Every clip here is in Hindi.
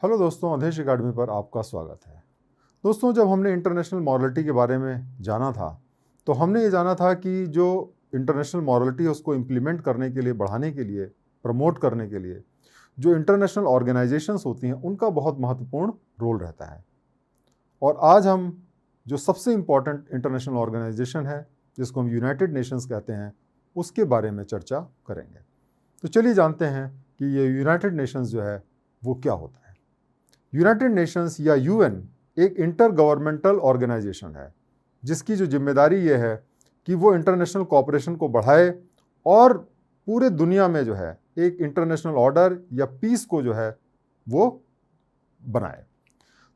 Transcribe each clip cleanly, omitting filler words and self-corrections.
हेलो दोस्तों, अधेश अकेडमी पर आपका स्वागत है। दोस्तों, जब हमने इंटरनेशनल मॉरलिटी के बारे में जाना था तो हमने ये जाना था कि जो इंटरनेशनल मॉरलिटी है उसको इम्प्लीमेंट करने के लिए, बढ़ाने के लिए, प्रमोट करने के लिए जो इंटरनेशनल ऑर्गेनाइजेशंस होती हैं उनका बहुत महत्वपूर्ण रोल रहता है। और आज हम जो सबसे इम्पॉर्टेंट इंटरनेशनल ऑर्गेनाइजेशन है जिसको हम यूनाइटेड नेशंस कहते हैं उसके बारे में चर्चा करेंगे। तो चलिए जानते हैं कि ये यूनाइटेड नेशंस जो है वो क्या होता है। यूनाइटेड नेशंस या यूएन एक इंटर गवर्नमेंटल ऑर्गेनाइजेशन है जिसकी जो जिम्मेदारी ये है कि वो इंटरनेशनल कोऑपरेशन को बढ़ाए और पूरे दुनिया में जो है एक इंटरनेशनल ऑर्डर या पीस को जो है वो बनाए।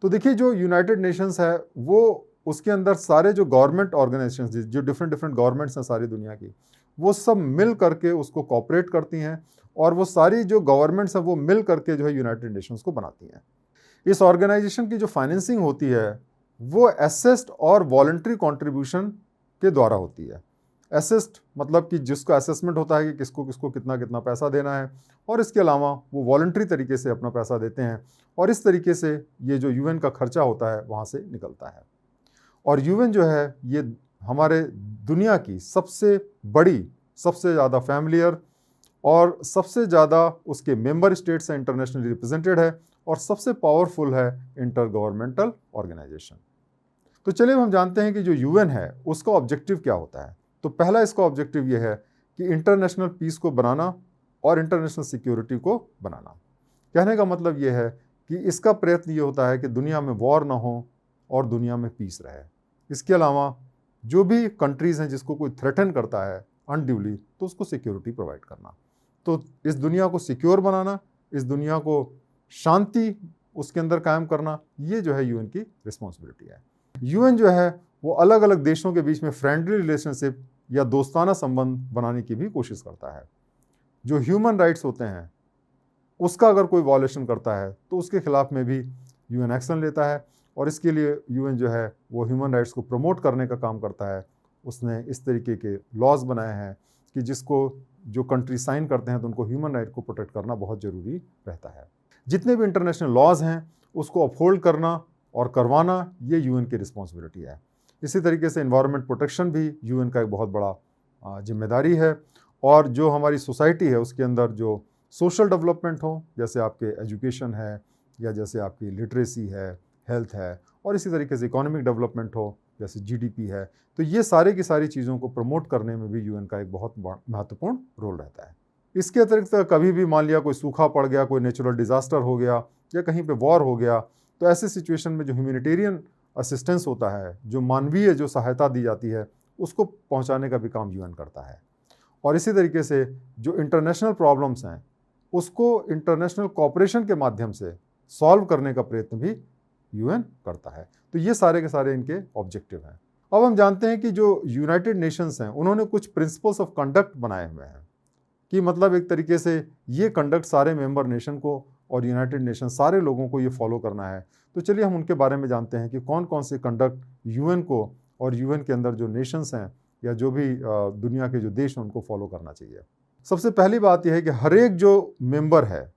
तो देखिए, जो यूनाइटेड नेशंस है वो उसके अंदर सारे जो गवर्नमेंट ऑर्गेनाइजेशंस जो डिफरेंट डिफरेंट गवर्नमेंट्स हैं सारी दुनिया की, वो सब मिल करके उसको कोऑपरेट करती हैं और वो सारी जो गवर्नमेंट्स हैं वो मिल करके जो है यूनाइटेड नेशंस को बनाती हैं। इस ऑर्गेनाइजेशन की जो फाइनेंसिंग होती है वो असेस्ड और वॉलंटरी कंट्रीब्यूशन के द्वारा होती है। असेस्ड मतलब कि जिसका असेसमेंट होता है कि किसको किसको कितना कितना पैसा देना है, और इसके अलावा वो वॉलंटरी तरीके से अपना पैसा देते हैं और इस तरीके से ये जो यूएन का खर्चा होता है वहाँ से निकलता है। और यूएन जो है ये हमारे दुनिया की सबसे बड़ी, सबसे ज़्यादा फैमिलियर और सबसे ज़्यादा उसके मेंबर स्टेट्स हैं इंटरनेशनली रिप्रेजेंटेड है और सबसे पावरफुल है इंटर गवर्नमेंटल ऑर्गेनाइजेशन। तो चलिए हम जानते हैं कि जो यूएन है उसका ऑब्जेक्टिव क्या होता है। तो पहला इसका ऑब्जेक्टिव ये है कि इंटरनेशनल पीस को बनाना और इंटरनेशनल सिक्योरिटी को बनाना। कहने का मतलब ये है कि इसका प्रयत्न ये होता है कि दुनिया में वॉर ना हो और दुनिया में पीस रहे। इसके अलावा जो भी कंट्रीज़ हैं जिसको कोई थ्रेटन करता है अनड्यूली तो उसको सिक्योरिटी प्रोवाइड करना। तो इस दुनिया को सिक्योर बनाना, इस दुनिया को शांति उसके अंदर कायम करना, ये जो है यूएन की रिस्पॉन्सिबिलिटी है। यूएन जो है वो अलग अलग देशों के बीच में फ्रेंडली रिलेशनशिप या दोस्ताना संबंध बनाने की भी कोशिश करता है। जो ह्यूमन राइट्स होते हैं उसका अगर कोई वॉलेशन करता है तो उसके खिलाफ में भी यूएन एक्शन लेता है और इसके लिए यूएन जो है वो ह्यूमन राइट्स को प्रमोट करने का काम करता है। उसने इस तरीके के लॉज बनाए हैं कि जिसको जो कंट्री साइन करते हैं तो उनको ह्यूमन राइट को प्रोटेक्ट करना बहुत ज़रूरी रहता है। जितने भी इंटरनेशनल लॉज हैं उसको अपहोल्ड करना और करवाना ये यूएन की रिस्पॉन्सिबिलिटी है। इसी तरीके से एनवायरनमेंट प्रोटेक्शन भी यूएन का एक बहुत बड़ा जिम्मेदारी है। और जो हमारी सोसाइटी है उसके अंदर जो सोशल डेवलपमेंट हो, जैसे आपके एजुकेशन है या जैसे आपकी लिटरेसी है, हेल्थ है, और इसी तरीके से इकोनॉमिक डेवलपमेंट हो जैसे जीडीपी है, तो ये सारे की सारी चीज़ों को प्रमोट करने में भी यूएन का एक बहुत महत्वपूर्ण रोल रहता है। इसके अतिरिक्त कभी भी मान लिया कोई सूखा पड़ गया, कोई नेचुरल डिज़ास्टर हो गया या कहीं पे वॉर हो गया, तो ऐसे सिचुएशन में जो ह्यूमैनिटेरियन असिस्टेंस होता है, जो मानवीय जो सहायता दी जाती है, उसको पहुंचाने का भी काम यूएन करता है। और इसी तरीके से जो इंटरनेशनल प्रॉब्लम्स हैं उसको इंटरनेशनल कोऑपरेशन के माध्यम से सॉल्व करने का प्रयत्न भी यूएन करता है। तो ये सारे के सारे इनके ऑब्जेक्टिव हैं। अब हम जानते हैं कि जो यूनाइटेड नेशंस हैं उन्होंने कुछ प्रिंसिपल्स ऑफ कंडक्ट बनाए हुए हैं कि मतलब एक तरीके से ये कंडक्ट सारे मेंबर नेशन को और यूनाइटेड नेशन सारे लोगों को ये फॉलो करना है। तो चलिए हम उनके बारे में जानते हैं कि कौन कौन से कंडक्ट यूएन को और यूएन के अंदर जो नेशंस हैं या जो भी दुनिया के जो देश हैं उनको फॉलो करना चाहिए। सबसे पहली बात यह है कि हर एक जो मेंबर है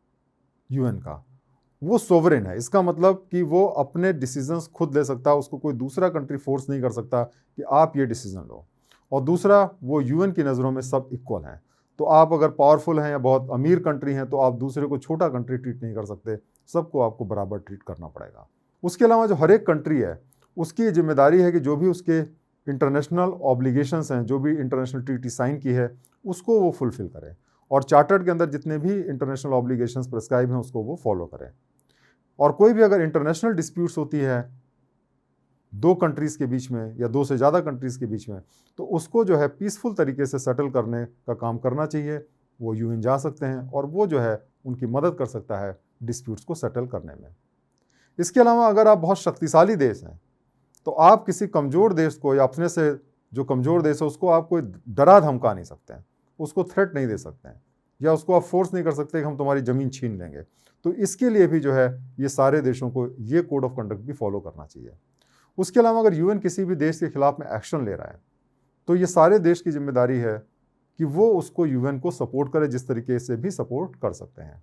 यूएन का वो सोवरेन है। इसका मतलब कि वो अपने डिसीजंस खुद ले सकता है, उसको कोई दूसरा कंट्री फोर्स नहीं कर सकता कि आप ये डिसीजन लो। और दूसरा, वो यूएन की नज़रों में सब इक्वल हैं। तो आप अगर पावरफुल हैं या बहुत अमीर कंट्री हैं तो आप दूसरे को छोटा कंट्री ट्रीट नहीं कर सकते, सबको आपको बराबर ट्रीट करना पड़ेगा। उसके अलावा जो हर एक कंट्री है उसकी जिम्मेदारी है कि जो भी उसके इंटरनेशनल ऑब्लिगेशंस हैं, जो भी इंटरनेशनल ट्रीटी साइन की है उसको वो फुलफिल करें और चार्टर्ड के अंदर जितने भी इंटरनेशनल ऑब्लिगेशंस प्रिस्क्राइब हैं उसको वो फॉलो करें। और कोई भी अगर इंटरनेशनल डिस्प्यूट्स होती है दो कंट्रीज़ के बीच में या दो से ज़्यादा कंट्रीज़ के बीच में, तो उसको जो है पीसफुल तरीके से सेटल करने का काम करना चाहिए। वो यूएन जा सकते हैं और वो जो है उनकी मदद कर सकता है डिस्प्यूट्स को सेटल करने में। इसके अलावा अगर आप बहुत शक्तिशाली देश हैं तो आप किसी कमज़ोर देश को या अपने से जो कमज़ोर देश है उसको आप कोई डरा धमका नहीं सकते हैं, उसको थ्रेट नहीं दे सकते हैं या उसको आप फोर्स नहीं कर सकते कि हम तुम्हारी ज़मीन छीन लेंगे। तो इसके लिए भी जो है ये सारे देशों को ये कोड ऑफ कंडक्ट भी फॉलो करना चाहिए। उसके अलावा अगर यूएन किसी भी देश के खिलाफ में एक्शन ले रहा है तो ये सारे देश की जिम्मेदारी है कि वो उसको यूएन को सपोर्ट करे जिस तरीके से भी सपोर्ट कर सकते हैं।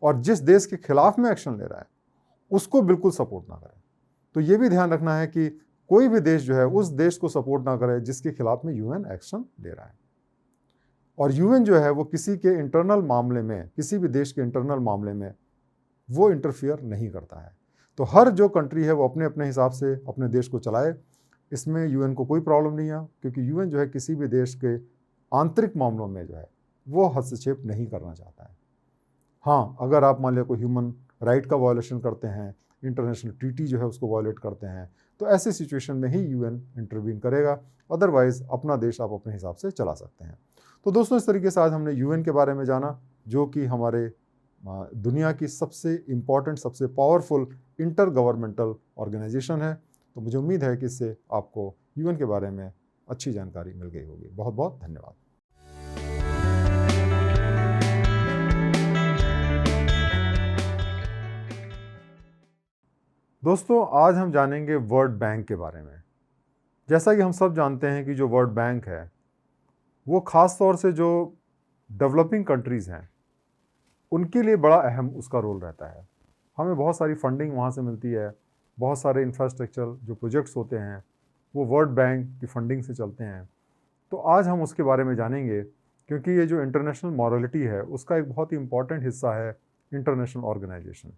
और जिस देश के खिलाफ में एक्शन ले रहा है उसको बिल्कुल सपोर्ट ना करें। तो ये भी ध्यान रखना है कि कोई भी देश जो है उस देश को सपोर्ट ना करे जिसके खिलाफ में यूएन एक्शन ले रहा है। और यूएन जो है वो किसी के इंटरनल मामले में, किसी भी देश के इंटरनल मामले में वो इंटरफियर नहीं करता है। तो हर जो कंट्री है वो अपने अपने हिसाब से अपने देश को चलाए, इसमें यूएन को कोई प्रॉब्लम नहीं है, क्योंकि यूएन जो है किसी भी देश के आंतरिक मामलों में जो है वो हस्तक्षेप नहीं करना चाहता है। हाँ, अगर आप मान लिया कोई ह्यूमन राइट का वायलेशन करते हैं, इंटरनेशनल ट्रीटी जो है उसको वायलेट करते हैं, तो ऐसे सिचुएशन में ही यूएन इंटरवीन करेगा, अदरवाइज अपना देश आप अपने हिसाब से चला सकते हैं। तो दोस्तों, इस तरीके से आज हमने यूएन के बारे में जाना, जो कि हमारे दुनिया की सबसे इम्पॉर्टेंट, सबसे पावरफुल इंटर गवर्नमेंटल ऑर्गेनाइजेशन है। तो मुझे उम्मीद है कि इससे आपको यूएन के बारे में अच्छी जानकारी मिल गई होगी। बहुत बहुत धन्यवाद। दोस्तों, आज हम जानेंगे वर्ल्ड बैंक के बारे में। जैसा कि हम सब जानते हैं कि जो वर्ल्ड बैंक है वो ख़ास तौर से जो डेवलपिंग कंट्रीज़ हैं उनके लिए बड़ा अहम उसका रोल रहता है। हमें बहुत सारी फंडिंग वहाँ से मिलती है, बहुत सारे इंफ्रास्ट्रक्चर जो प्रोजेक्ट्स होते हैं वो वर्ल्ड बैंक की फंडिंग से चलते हैं। तो आज हम उसके बारे में जानेंगे, क्योंकि ये जो इंटरनेशनल मॉरलिटी है उसका एक बहुत ही इम्पॉर्टेंट हिस्सा है इंटरनेशनल ऑर्गेनाइजेशन।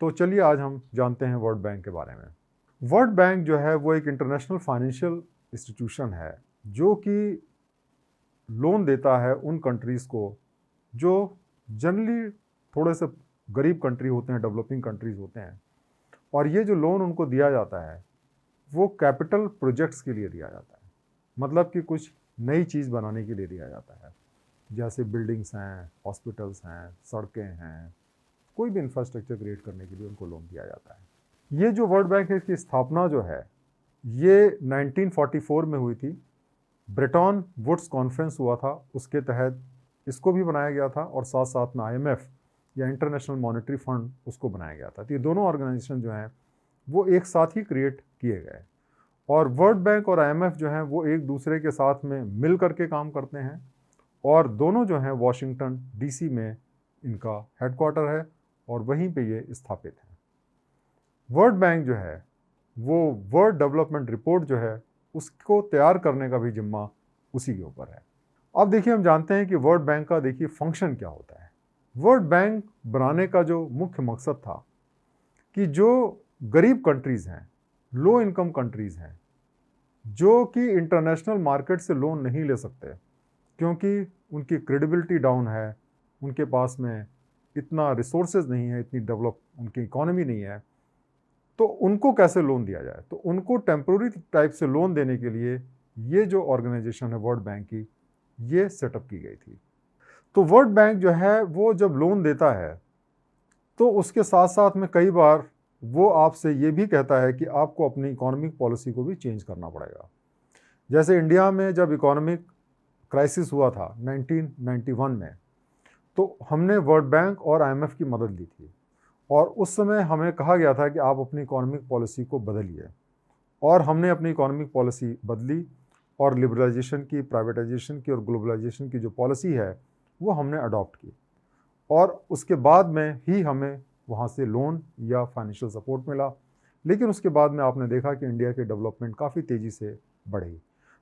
तो चलिए आज हम जानते हैं वर्ल्ड बैंक के बारे में। वर्ल्ड बैंक जो है वो एक इंटरनेशनल फाइनेंशियल इंस्टीट्यूशन है जो कि लोन देता है उन कंट्रीज़ को जो जनरली थोड़े से गरीब कंट्री होते हैं, डेवलपिंग कंट्रीज़ होते हैं। और ये जो लोन उनको दिया जाता है वो कैपिटल प्रोजेक्ट्स के लिए दिया जाता है, मतलब कि कुछ नई चीज़ बनाने के लिए दिया जाता है, जैसे बिल्डिंग्स हैं, हॉस्पिटल्स हैं, सड़कें हैं, कोई भी इंफ्रास्ट्रक्चर क्रिएट करने के लिए उनको लोन दिया जाता है। ये जो वर्ल्ड बैंक है इसकी स्थापना जो है ये 1944 में हुई थी। ब्रेटन वुड्स कॉन्फ्रेंस हुआ था, उसके तहत इसको भी बनाया गया था, और साथ साथ में आईएमएफ या इंटरनेशनल मॉनेटरी फंड उसको बनाया गया था। तो ये दोनों ऑर्गेनाइजेशन जो हैं वो एक साथ ही क्रिएट किए गए। और वर्ल्ड बैंक और आईएमएफ जो हैं वो एक दूसरे के साथ में मिल करके काम करते हैं, और दोनों जो हैं वाशिंगटन डीसी में इनका हेडक्वार्टर है और वहीं पे ये स्थापित है। वर्ल्ड बैंक जो है वो वर्ल्ड डेवलपमेंट रिपोर्ट जो है उसको तैयार करने का भी जिम्मा उसी के ऊपर है। अब देखिए, हम जानते हैं कि वर्ल्ड बैंक का देखिए फंक्शन क्या होता है। वर्ल्ड बैंक बनाने का जो मुख्य मकसद था कि जो गरीब कंट्रीज़ हैं, लो इनकम कंट्रीज़ हैं, जो कि इंटरनेशनल मार्केट से लोन नहीं ले सकते क्योंकि उनकी क्रेडिबिलिटी डाउन है, उनके पास में इतना रिसोर्सेज नहीं है, इतनी डेवलप उनकी इकोनॉमी नहीं है, तो उनको कैसे लोन दिया जाए। तो उनको टेम्प्रोरी टाइप से लोन देने के लिए ये जो ऑर्गेनाइजेशन है वर्ल्ड बैंक की, ये सेटअप की गई थी। तो वर्ल्ड बैंक जो है वो जब लोन देता है तो उसके साथ साथ में कई बार वो आपसे ये भी कहता है कि आपको अपनी इकोनॉमिक पॉलिसी को भी चेंज करना पड़ेगा। जैसे इंडिया में जब इकोनॉमिक क्राइसिस हुआ था 1991 में, तो हमने वर्ल्ड बैंक और आईएमएफ की मदद ली थी, और उस समय हमें कहा गया था कि आप अपनी इकोनॉमिक पॉलिसी को बदलिए, और हमने अपनी इकोनॉमिक पॉलिसी बदली और लिबरलाइजेशन की, प्राइवेटाइजेशन की और ग्लोबलाइजेशन की जो पॉलिसी है वो हमने अडॉप्ट की, और उसके बाद में ही हमें वहाँ से लोन या फाइनेंशियल सपोर्ट मिला। लेकिन उसके बाद में आपने देखा कि इंडिया की डेवलपमेंट काफ़ी तेज़ी से बढ़ी।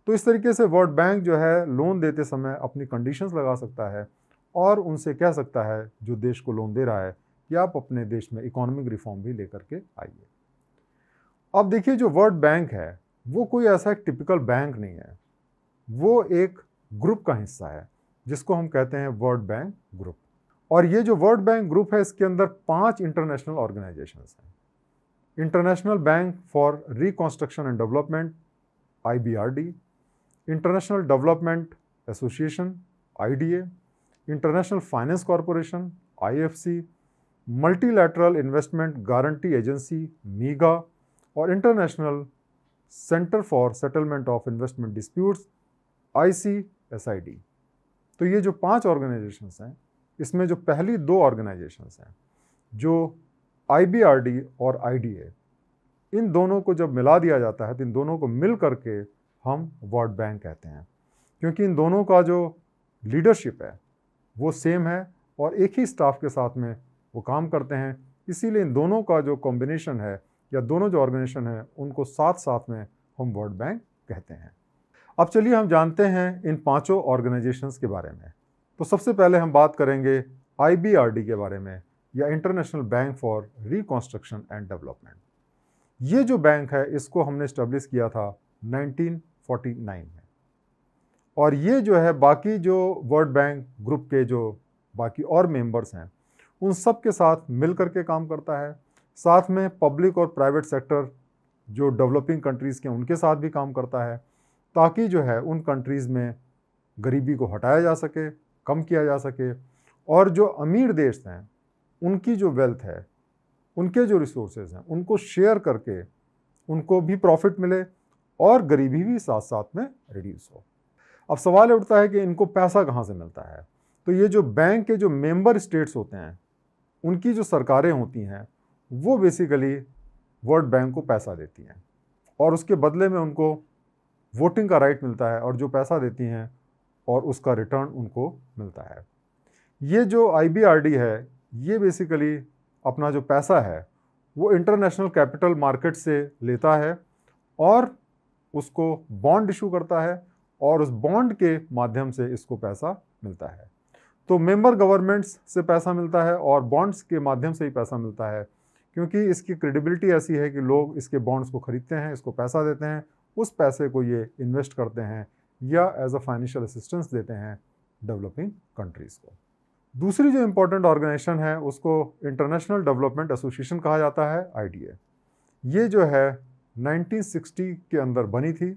तो इस तरीके से वर्ल्ड बैंक जो है लोन देते समय अपनी कंडीशंस लगा सकता है और उनसे कह सकता है जो देश को लोन दे रहा है कि आप अपने देश में इकोनॉमिक रिफॉर्म भी लेकर के आइए। अब देखिए, जो वर्ल्ड बैंक है वो कोई ऐसा एक टिपिकल बैंक नहीं है, वो एक ग्रुप का हिस्सा है जिसको हम कहते हैं वर्ल्ड बैंक ग्रुप। और ये जो वर्ल्ड बैंक ग्रुप है इसके अंदर 5 इंटरनेशनल ऑर्गेनाइजेशंस हैं। International bank for reconstruction and development IBRD, international development association IDA, international finance corporation IFC, multilateral investment guarantee agency MIGA, और international centre for settlement of investment disputes ICSID। तो ये जो 5 ऑर्गेनाइजेशंस हैं, इसमें जो पहली 2 ऑर्गेनाइजेशंस हैं, जो IBRD और IDA, इन दोनों को जब मिला दिया जाता है तो इन दोनों को मिल करके हम वर्ल्ड बैंक कहते हैं, क्योंकि इन दोनों का जो लीडरशिप है वो सेम है और एक ही स्टाफ के साथ में वो काम करते हैं। इसीलिए इन दोनों का जो कॉम्बिनेशन है या दोनों जो ऑर्गेनाइजेशन है उनको साथ साथ में हम वर्ल्ड बैंक कहते हैं। अब चलिए हम जानते हैं इन पांचों ऑर्गेनाइजेशंस के बारे में। तो सबसे पहले हम बात करेंगे IBRD के बारे में, या international bank for reconstruction and development. ये जो बैंक है इसको हमने इस्टेब्लिश किया था 1949 में, और ये जो है बाकी जो वर्ल्ड बैंक ग्रुप के जो बाकी और मेंबर्स हैं उन सब के साथ मिल करके काम करता है। साथ में पब्लिक और प्राइवेट सेक्टर जो डेवलपिंग कंट्रीज़ के उनके साथ भी काम करता है, ताकि जो है उन कंट्रीज़ में गरीबी को हटाया जा सके, कम किया जा सके, और जो अमीर देश हैं उनकी जो वेल्थ है, उनके जो रिसोर्सेज हैं उनको शेयर करके उनको भी प्रॉफिट मिले और गरीबी भी साथ साथ में रिड्यूस हो। अब सवाल उठता है कि इनको पैसा कहाँ से मिलता है। तो ये जो बैंक के जो मेंबर स्टेट्स होते हैं उनकी जो सरकारें होती हैं वो बेसिकली वर्ल्ड बैंक को पैसा देती हैं, और उसके बदले में उनको वोटिंग का राइट मिलता है, और जो पैसा देती हैं और उसका रिटर्न उनको मिलता है। ये जो IBRD है ये बेसिकली अपना जो पैसा है वो इंटरनेशनल कैपिटल मार्केट से लेता है और उसको बॉन्ड इशू करता है, और उस बॉन्ड के माध्यम से इसको पैसा मिलता है। तो मेंबर गवर्नमेंट्स से पैसा मिलता है और बॉन्ड्स के माध्यम से ही पैसा मिलता है, क्योंकि इसकी क्रेडिबिलिटी ऐसी है कि लोग इसके बॉन्ड्स को खरीदते हैं, इसको पैसा देते हैं, उस पैसे को ये इन्वेस्ट करते हैं या एज अ फाइनेंशियल असिस्टेंस देते हैं डेवलपिंग कंट्रीज़ को। दूसरी जो इम्पोर्टेंट ऑर्गेनाइजेशन है उसको इंटरनेशनल डेवलपमेंट एसोसिएशन कहा जाता है, IDA। ये जो है 1960 के अंदर बनी थी,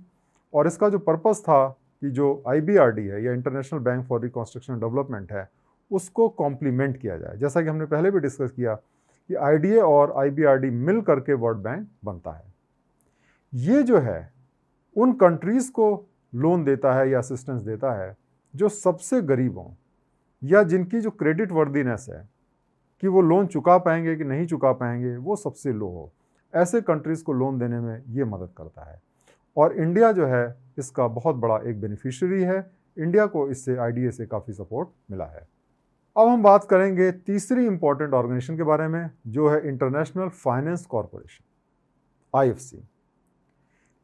और इसका जो पर्पस था कि जो IBRD है या international bank for reconstruction development है उसको कॉम्प्लीमेंट किया जाए। जैसा कि हमने पहले भी डिस्कस किया कि IDA और IBRD मिल करके वर्ल्ड बैंक बनता है। ये जो है उन कंट्रीज़ को लोन देता है या असिस्टेंस देता है जो सबसे गरीब हों, या जिनकी जो क्रेडिट वर्दीनेस है कि वो लोन चुका पाएंगे कि नहीं चुका पाएंगे वो सबसे लो हो, ऐसे कंट्रीज़ को लोन देने में ये मदद करता है। और इंडिया जो है इसका बहुत बड़ा एक बेनिफिशियरी है। इंडिया को इससे IDA से काफ़ी सपोर्ट मिला है। अब हम बात करेंगे तीसरी इंपॉर्टेंट ऑर्गेनाइजेशन के बारे में, जो है इंटरनेशनल फाइनेंस कॉरपोरेशन, IFC।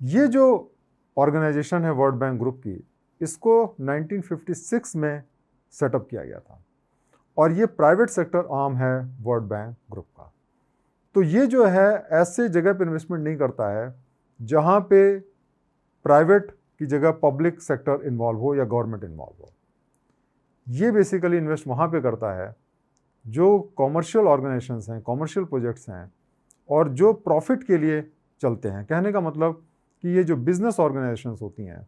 ये जो ऑर्गेनाइजेशन है वर्ल्ड बैंक ग्रुप की, इसको 1956 में सेटअप किया गया था, और ये प्राइवेट सेक्टर आर्म है वर्ल्ड बैंक ग्रुप का। तो ये जो है ऐसे जगह पे इन्वेस्टमेंट नहीं करता है जहाँ पे प्राइवेट की जगह पब्लिक सेक्टर इन्वॉल्व हो या गवर्नमेंट इन्वॉल्व हो। ये बेसिकली इन्वेस्ट वहाँ पे करता है जो कॉमर्शियल ऑर्गेनाइजेशंस हैं, कॉमर्शियल प्रोजेक्ट्स हैं, और जो प्रॉफिट के लिए चलते हैं। कहने का मतलब कि ये जो बिजनेस ऑर्गेनाइजेशंस होती हैं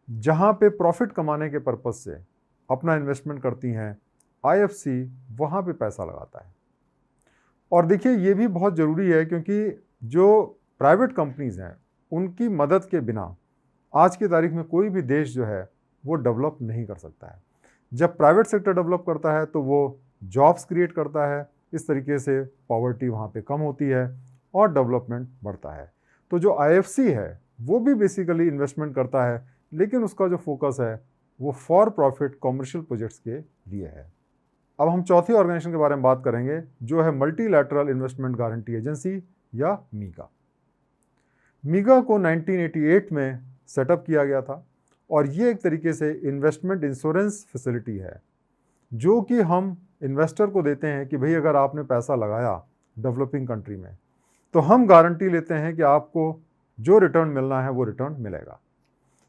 जहाँ पे प्रॉफिट कमाने के पर्पज़ से अपना इन्वेस्टमेंट करती हैं, IFC वहाँ पे पैसा लगाता है। और देखिए ये भी बहुत ज़रूरी है, क्योंकि जो प्राइवेट कंपनीज़ हैं उनकी मदद के बिना आज की तारीख में कोई भी देश जो है वो डेवलप नहीं कर सकता है। जब प्राइवेट सेक्टर डेवलप करता है तो वो जॉब्स क्रिएट करता है, इस तरीके से पॉवर्टी वहाँ पे कम होती है और डेवलपमेंट बढ़ता है। तो जो IFC है वो भी बेसिकली इन्वेस्टमेंट करता है, लेकिन उसका जो फोकस है वो फॉर प्रॉफिट कॉमर्शियल प्रोजेक्ट्स के लिए है। अब हम चौथी ऑर्गेनाइजेशन के बारे में बात करेंगे, जो है मल्टीलैटरल इन्वेस्टमेंट गारंटी एजेंसी या MIGA। MIGA को 1988 में सेटअप किया गया था, और ये एक तरीके से इन्वेस्टमेंट इंश्योरेंस फैसिलिटी है जो कि हम इन्वेस्टर को देते हैं कि भाई अगर आपने पैसा लगाया डेवलपिंग कंट्री में तो हम गारंटी लेते हैं कि आपको जो रिटर्न मिलना है वो रिटर्न मिलेगा।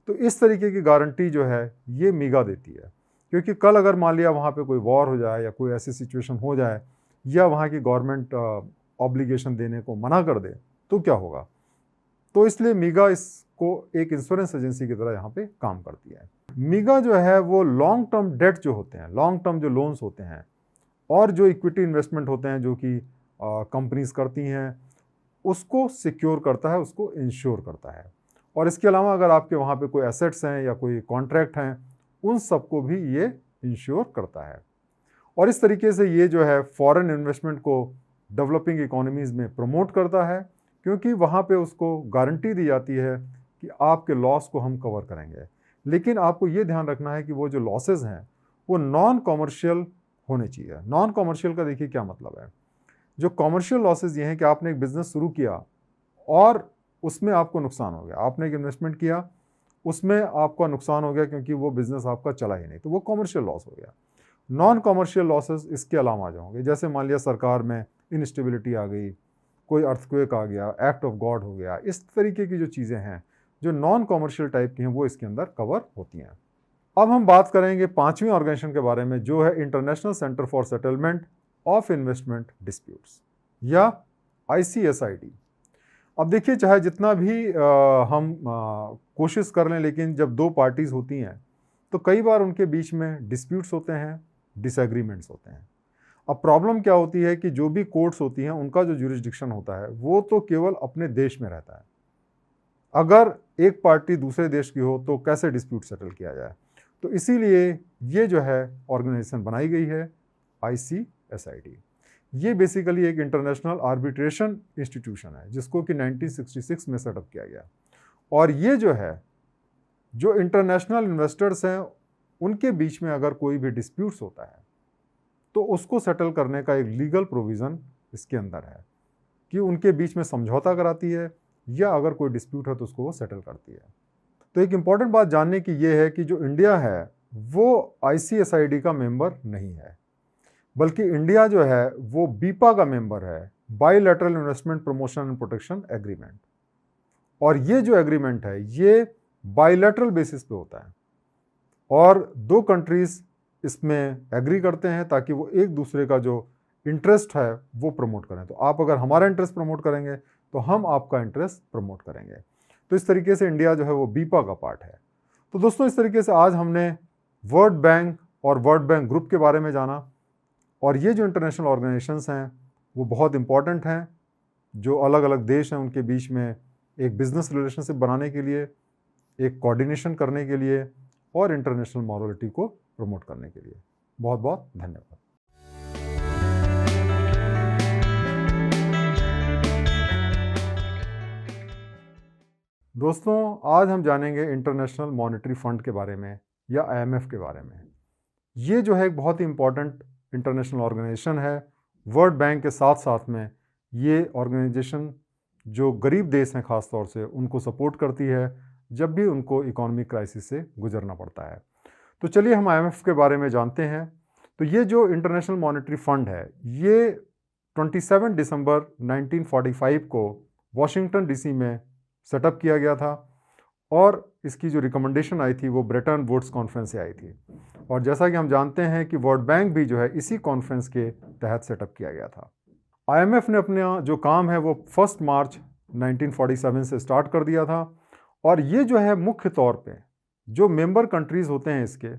तो इस तरीके की गारंटी जो है ये MIGA देती है, क्योंकि कल अगर मान लिया वहाँ पे कोई वॉर हो जाए या कोई ऐसी सिचुएशन हो जाए या वहाँ की गवर्नमेंट ऑब्लिगेशन देने को मना कर दे तो क्या होगा। तो इसलिए MIGA इसको एक इंश्योरेंस एजेंसी की तरह यहाँ पे काम करती है। MIGA जो है वो लॉन्ग टर्म डेट जो होते हैं, लॉन्ग टर्म जो लोन्स होते हैं और जो इक्विटी इन्वेस्टमेंट होते हैं जो कि कंपनीज करती हैं, उसको सिक्योर करता है, उसको इंश्योर करता है। और इसके अलावा अगर आपके वहाँ पे कोई एसेट्स हैं या कोई कॉन्ट्रैक्ट हैं, उन सबको भी ये इंश्योर करता है। और इस तरीके से ये जो है फॉरेन इन्वेस्टमेंट को डेवलपिंग इकोनॉमीज़ में प्रमोट करता है, क्योंकि वहाँ पे उसको गारंटी दी जाती है कि आपके लॉस को हम कवर करेंगे। लेकिन आपको ये ध्यान रखना है कि वो जो लॉसेज हैं वो नॉन कॉमर्शियल होने चाहिए। नॉन कॉमर्शियल का देखिए क्या मतलब है। जो कॉमर्शियल लॉसेज ये हैं कि आपने एक बिजनेस शुरू किया और उसमें आपको नुकसान हो गया, आपने एक इन्वेस्टमेंट किया, उसमें आपका नुकसान हो गया क्योंकि वो बिजनेस आपका चला ही नहीं, तो वो कॉमर्शियल लॉस हो गया। नॉन कॉमर्शियल लॉसेस इसके अलावा आ जाओगे, जैसे मान लिया सरकार में इनस्टेबिलिटी आ गई, कोई अर्थक्वेक आ गया, एक्ट ऑफ गॉड हो गया, इस तरीके की जो चीज़ें हैं जो नॉन कॉमर्शियल टाइप की हैं वो इसके अंदर कवर होती हैं। अब हम बात करेंगे पांचवी ऑर्गेनाइजेशन के बारे में, जो है international centre for settlement of investment disputes या ICSID। अब देखिए, चाहे जितना भी हम कोशिश कर लें, लेकिन जब दो पार्टीज होती हैं तो कई बार उनके बीच में डिस्प्यूट्स होते हैं, डिसएग्रीमेंट्स होते हैं। अब प्रॉब्लम क्या होती है कि जो भी कोर्ट्स होती हैं उनका जो ज्यूरिसडिक्शन होता है वो तो केवल अपने देश में रहता है। अगर एक पार्टी दूसरे देश की हो तो कैसे डिस्प्यूट सेटल किया जाए, तो इसीलिए ये जो है ऑर्गेनाइजेशन बनाई गई है ICSID। ये बेसिकली एक इंटरनेशनल आर्बिट्रेशन इंस्टीट्यूशन है जिसको कि 1966 में सेटअप किया गया। और ये जो है, जो इंटरनेशनल इन्वेस्टर्स हैं उनके बीच में अगर कोई भी डिस्प्यूट्स होता है तो उसको सेटल करने का एक लीगल प्रोविज़न इसके अंदर है कि उनके बीच में समझौता कराती है या अगर कोई डिस्प्यूट है तो उसको वो सेटल करती है। तो एक इम्पॉर्टेंट बात जानने की ये है कि जो इंडिया है वो ICSID का मेंबर नहीं है, बल्कि इंडिया जो है वो बीपा का मेंबर है, bilateral investment promotion and protection agreement. और ये जो एग्रीमेंट है ये बायलैटरल बेसिस पे होता है और दो कंट्रीज इसमें एग्री करते हैं ताकि वो एक दूसरे का जो इंटरेस्ट है वो प्रमोट करें। तो आप अगर हमारा इंटरेस्ट प्रमोट करेंगे तो हम आपका इंटरेस्ट प्रमोट करेंगे। तो इस तरीके से इंडिया जो है वो बीपा का पार्ट है। तो दोस्तों, इस तरीके से आज हमने वर्ल्ड बैंक और वर्ल्ड बैंक ग्रुप के बारे में जाना। और ये जो इंटरनेशनल ऑर्गेनाइजेशंस हैं वो बहुत इंपॉर्टेंट हैं, जो अलग अलग देश हैं उनके बीच में एक बिजनेस रिलेशनशिप बनाने के लिए, एक कोऑर्डिनेशन करने के लिए और इंटरनेशनल मॉरलिटी को प्रमोट करने के लिए। बहुत बहुत धन्यवाद। दोस्तों, आज हम जानेंगे इंटरनेशनल मॉनेटरी फंड के बारे में या IMF के बारे में। ये जो है एक बहुत ही इम्पॉर्टेंट इंटरनेशनल ऑर्गेनाइजेशन है। वर्ल्ड बैंक के साथ साथ में ये ऑर्गेनाइजेशन जो गरीब देश हैं ख़ास तौर से उनको सपोर्ट करती है जब भी उनको इकोनॉमिक क्राइसिस से गुजरना पड़ता है। तो चलिए हम IMF के बारे में जानते हैं। तो ये जो इंटरनेशनल मॉनेटरी फंड है ये 27 दिसंबर 1945 को वॉशिंगटन DC में सेटअप किया गया था और इसकी जो रिकमेंडेशन आई थी वो ब्रेटन वुड्स कॉन्फ्रेंस से आई थी। और जैसा कि हम जानते हैं कि वर्ल्ड बैंक भी जो है इसी कॉन्फ्रेंस के तहत सेटअप किया गया था। IMF ने अपना जो काम है वो 1 मार्च 1947 से स्टार्ट कर दिया था। और ये जो है मुख्य तौर पे जो मेंबर कंट्रीज़ होते हैं इसके,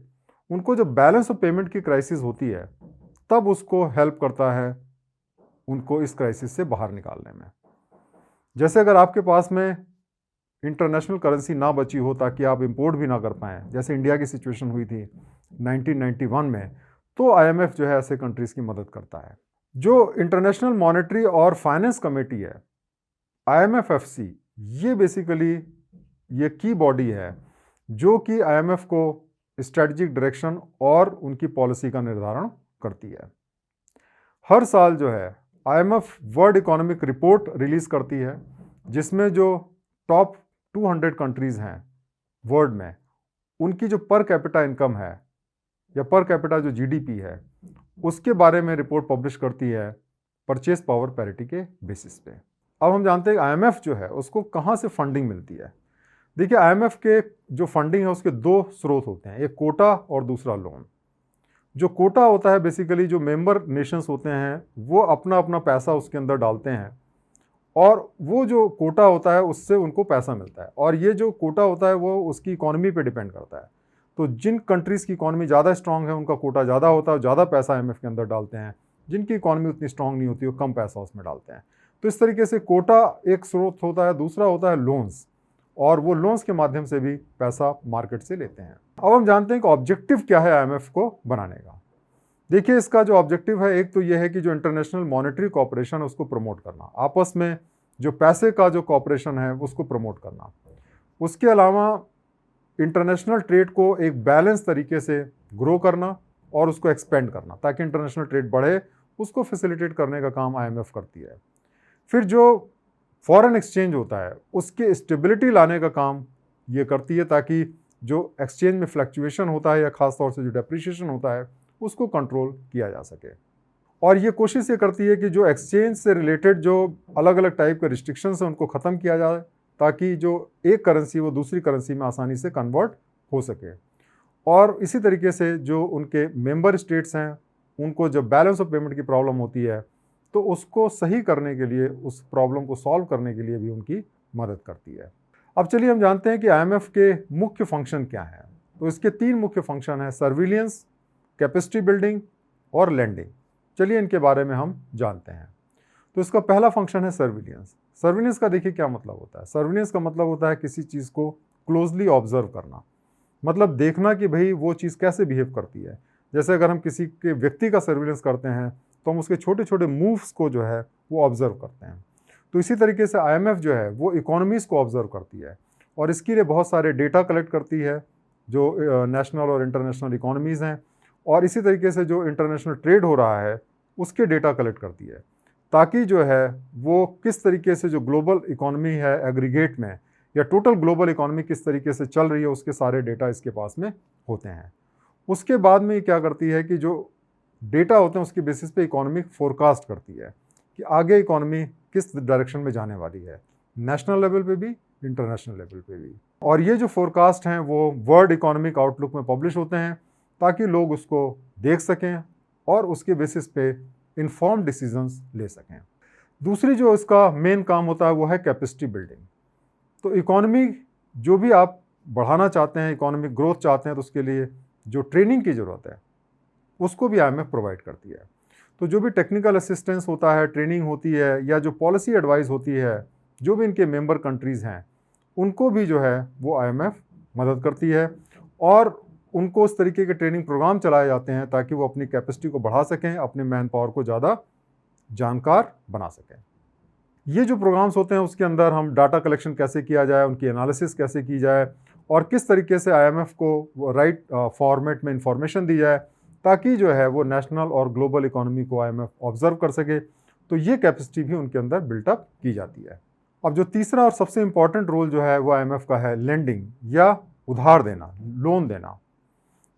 उनको जो बैलेंस ऑफ पेमेंट की क्राइसिस होती है तब उसको हेल्प करता है उनको इस क्राइसिस से बाहर निकालने में। जैसे अगर आपके पास में इंटरनेशनल करेंसी ना बची हो ताकि आप इंपोर्ट भी ना कर पाएँ, जैसे इंडिया की सिचुएशन हुई थी 1991 में, तो IMF जो है ऐसे कंट्रीज़ की मदद करता है। जो इंटरनेशनल मॉनेटरी और फाइनेंस कमेटी है IMFFC, ये बेसिकली ये की बॉडी है जो कि IMF को स्ट्रेटजिक डायरेक्शन और उनकी पॉलिसी का निर्धारण करती है। हर साल जो है IMF world economic report release करती है जिसमें जो टॉप 200 कंट्रीज़ हैं वर्ल्ड में उनकी जो पर कैपिटा इनकम है या पर कैपिटा जो GDP है उसके बारे में रिपोर्ट पब्लिश करती है परचेज पावर पैरिटी के बेसिस पे। अब हम जानते हैं कि IMF जो है उसको कहाँ से फंडिंग मिलती है। देखिए, IMF के जो फंडिंग है उसके दो स्रोत होते हैं, एक कोटा और दूसरा लोन। जो कोटा होता है बेसिकली जो मेंबर नेशंस होते हैं वो अपना अपना पैसा उसके अंदर डालते हैं और वो जो कोटा होता है उससे उनको पैसा मिलता है। और ये जो कोटा होता है वो उसकी इकॉनमी पे डिपेंड करता है। तो जिन कंट्रीज़ की इकॉनमी ज़्यादा स्ट्रांग है उनका कोटा ज़्यादा होता है, ज़्यादा पैसा IMF के अंदर डालते हैं। जिनकी इकॉनमी उतनी स्ट्रांग नहीं होती वो कम पैसा उसमें डालते हैं। तो इस तरीके से कोटा एक स्रोत होता है। दूसरा होता है लोन्स, और वो लोन्स के माध्यम से भी पैसा मार्केट से लेते हैं। अब हम जानते हैं कि ऑब्जेक्टिव क्या है IMF को बनाने का। देखिए, इसका जो ऑब्जेक्टिव है एक तो ये है कि जो इंटरनेशनल मॉनेटरी कॉपरेशन है उसको प्रमोट करना, आपस में जो पैसे का जो कॉपरेशन है उसको प्रमोट करना। उसके अलावा इंटरनेशनल ट्रेड को एक बैलेंस तरीके से ग्रो करना और उसको एक्सपेंड करना ताकि इंटरनेशनल ट्रेड बढ़े उसको फैसिलिटेट करने का काम आईएमएफ करती है। फिर जो फॉरेन एक्सचेंज होता है उसके स्टेबिलिटी लाने का काम ये करती है, ताकि जो एक्सचेंज में फ्लक्चुएशन होता है या खास तौर से जो डेप्रिशिएशन होता है उसको कंट्रोल किया जा सके। और ये कोशिश ये करती है कि जो एक्सचेंज से रिलेटेड जो अलग अलग टाइप के रिस्ट्रिक्शंस हैं उनको ख़त्म किया जाए, ताकि जो एक करेंसी वो दूसरी करेंसी में आसानी से कन्वर्ट हो सके। और इसी तरीके से जो उनके मेंबर स्टेट्स हैं उनको जब बैलेंस ऑफ पेमेंट की प्रॉब्लम होती है तो उसको सही करने के लिए, उस प्रॉब्लम को सॉल्व करने के लिए भी उनकी मदद करती है। अब चलिए हम जानते हैं कि आईएमएफ के मुख्य फंक्शन क्या हैं। तो इसके 3 मुख्य फंक्शन हैं, सर्विलियंस, कैपेसिटी बिल्डिंग और लैंडिंग। चलिए इनके बारे में हम जानते हैं। तो इसका पहला फंक्शन है सर्विलियंस। सर्विलेंस का देखिए क्या मतलब होता है। सर्विलेंस का मतलब होता है किसी चीज़ को क्लोजली ऑब्जर्व करना, मतलब देखना कि भाई वो चीज़ कैसे बिहेव करती है। जैसे अगर हम किसी के व्यक्ति का सर्विलेंस करते हैं तो हम उसके छोटे छोटे मूव्स को जो है वो ऑब्जर्व करते हैं। तो इसी तरीके से आईएमएफ जो है वो इकोनॉमीज़ को ऑब्जर्व करती है और इसके लिए बहुत सारे डेटा कलेक्ट करती है जो नेशनल और इंटरनेशनल इकोनॉमीज़ हैं, और इसी तरीके से जो इंटरनेशनल ट्रेड हो रहा है उसके डेटा कलेक्ट करती है, ताकि जो है वो किस तरीके से जो ग्लोबल इकोनॉमी है एग्रीगेट में, या टोटल ग्लोबल इकोनॉमी किस तरीके से चल रही है, उसके सारे डेटा इसके पास में होते हैं। उसके बाद में क्या करती है कि जो डेटा होते हैं उसके बेसिस पे इकोनॉमिक फोरकास्ट करती है कि आगे इकोनॉमी किस डायरेक्शन में जाने वाली है, नेशनल लेवल पे भी, इंटरनेशनल लेवल पे भी। और ये जो फोरकास्ट हैं वो वर्ल्ड इकोनॉमिक आउटलुक में पब्लिश होते हैं ताकि लोग उसको देख सकें और उसके बेसिस पे इन्फॉर्म्ड डिसीजंस ले सकें। दूसरी जो इसका मेन काम होता है वो है कैपेसिटी बिल्डिंग। तो इकोनॉमी जो भी आप बढ़ाना चाहते हैं, इकोनॉमिक ग्रोथ चाहते हैं, तो उसके लिए जो ट्रेनिंग की ज़रूरत है उसको भी आईएमएफ प्रोवाइड करती है। तो जो भी टेक्निकल असिस्टेंस होता है, ट्रेनिंग होती है, या जो पॉलिसी एडवाइस होती है, जो भी इनके मेंबर कंट्रीज़ हैं उनको भी जो है वो आईएमएफ मदद करती है, और उनको उस तरीके के ट्रेनिंग प्रोग्राम चलाए जाते हैं ताकि वो अपनी कैपेसिटी को बढ़ा सकें, अपने मैन पावर को ज़्यादा जानकार बना सकें। ये जो प्रोग्राम्स होते हैं उसके अंदर हम डाटा कलेक्शन कैसे किया जाए, उनकी एनालिसिस कैसे की जाए, और किस तरीके से आईएमएफ को राइट फॉर्मेट में इंफॉर्मेशन दी जाए ताकि जो है वो नेशनल और ग्लोबल इकोनॉमी को आईएमएफ ऑब्जर्व कर सके। तो ये कैपेसिटी भी उनके अंदर बिल्टअप की जाती है। अब जो तीसरा और सबसे इम्पॉर्टेंट रोल जो है वो आईएमएफ का है लेंडिंग, या उधार देना, लोन देना।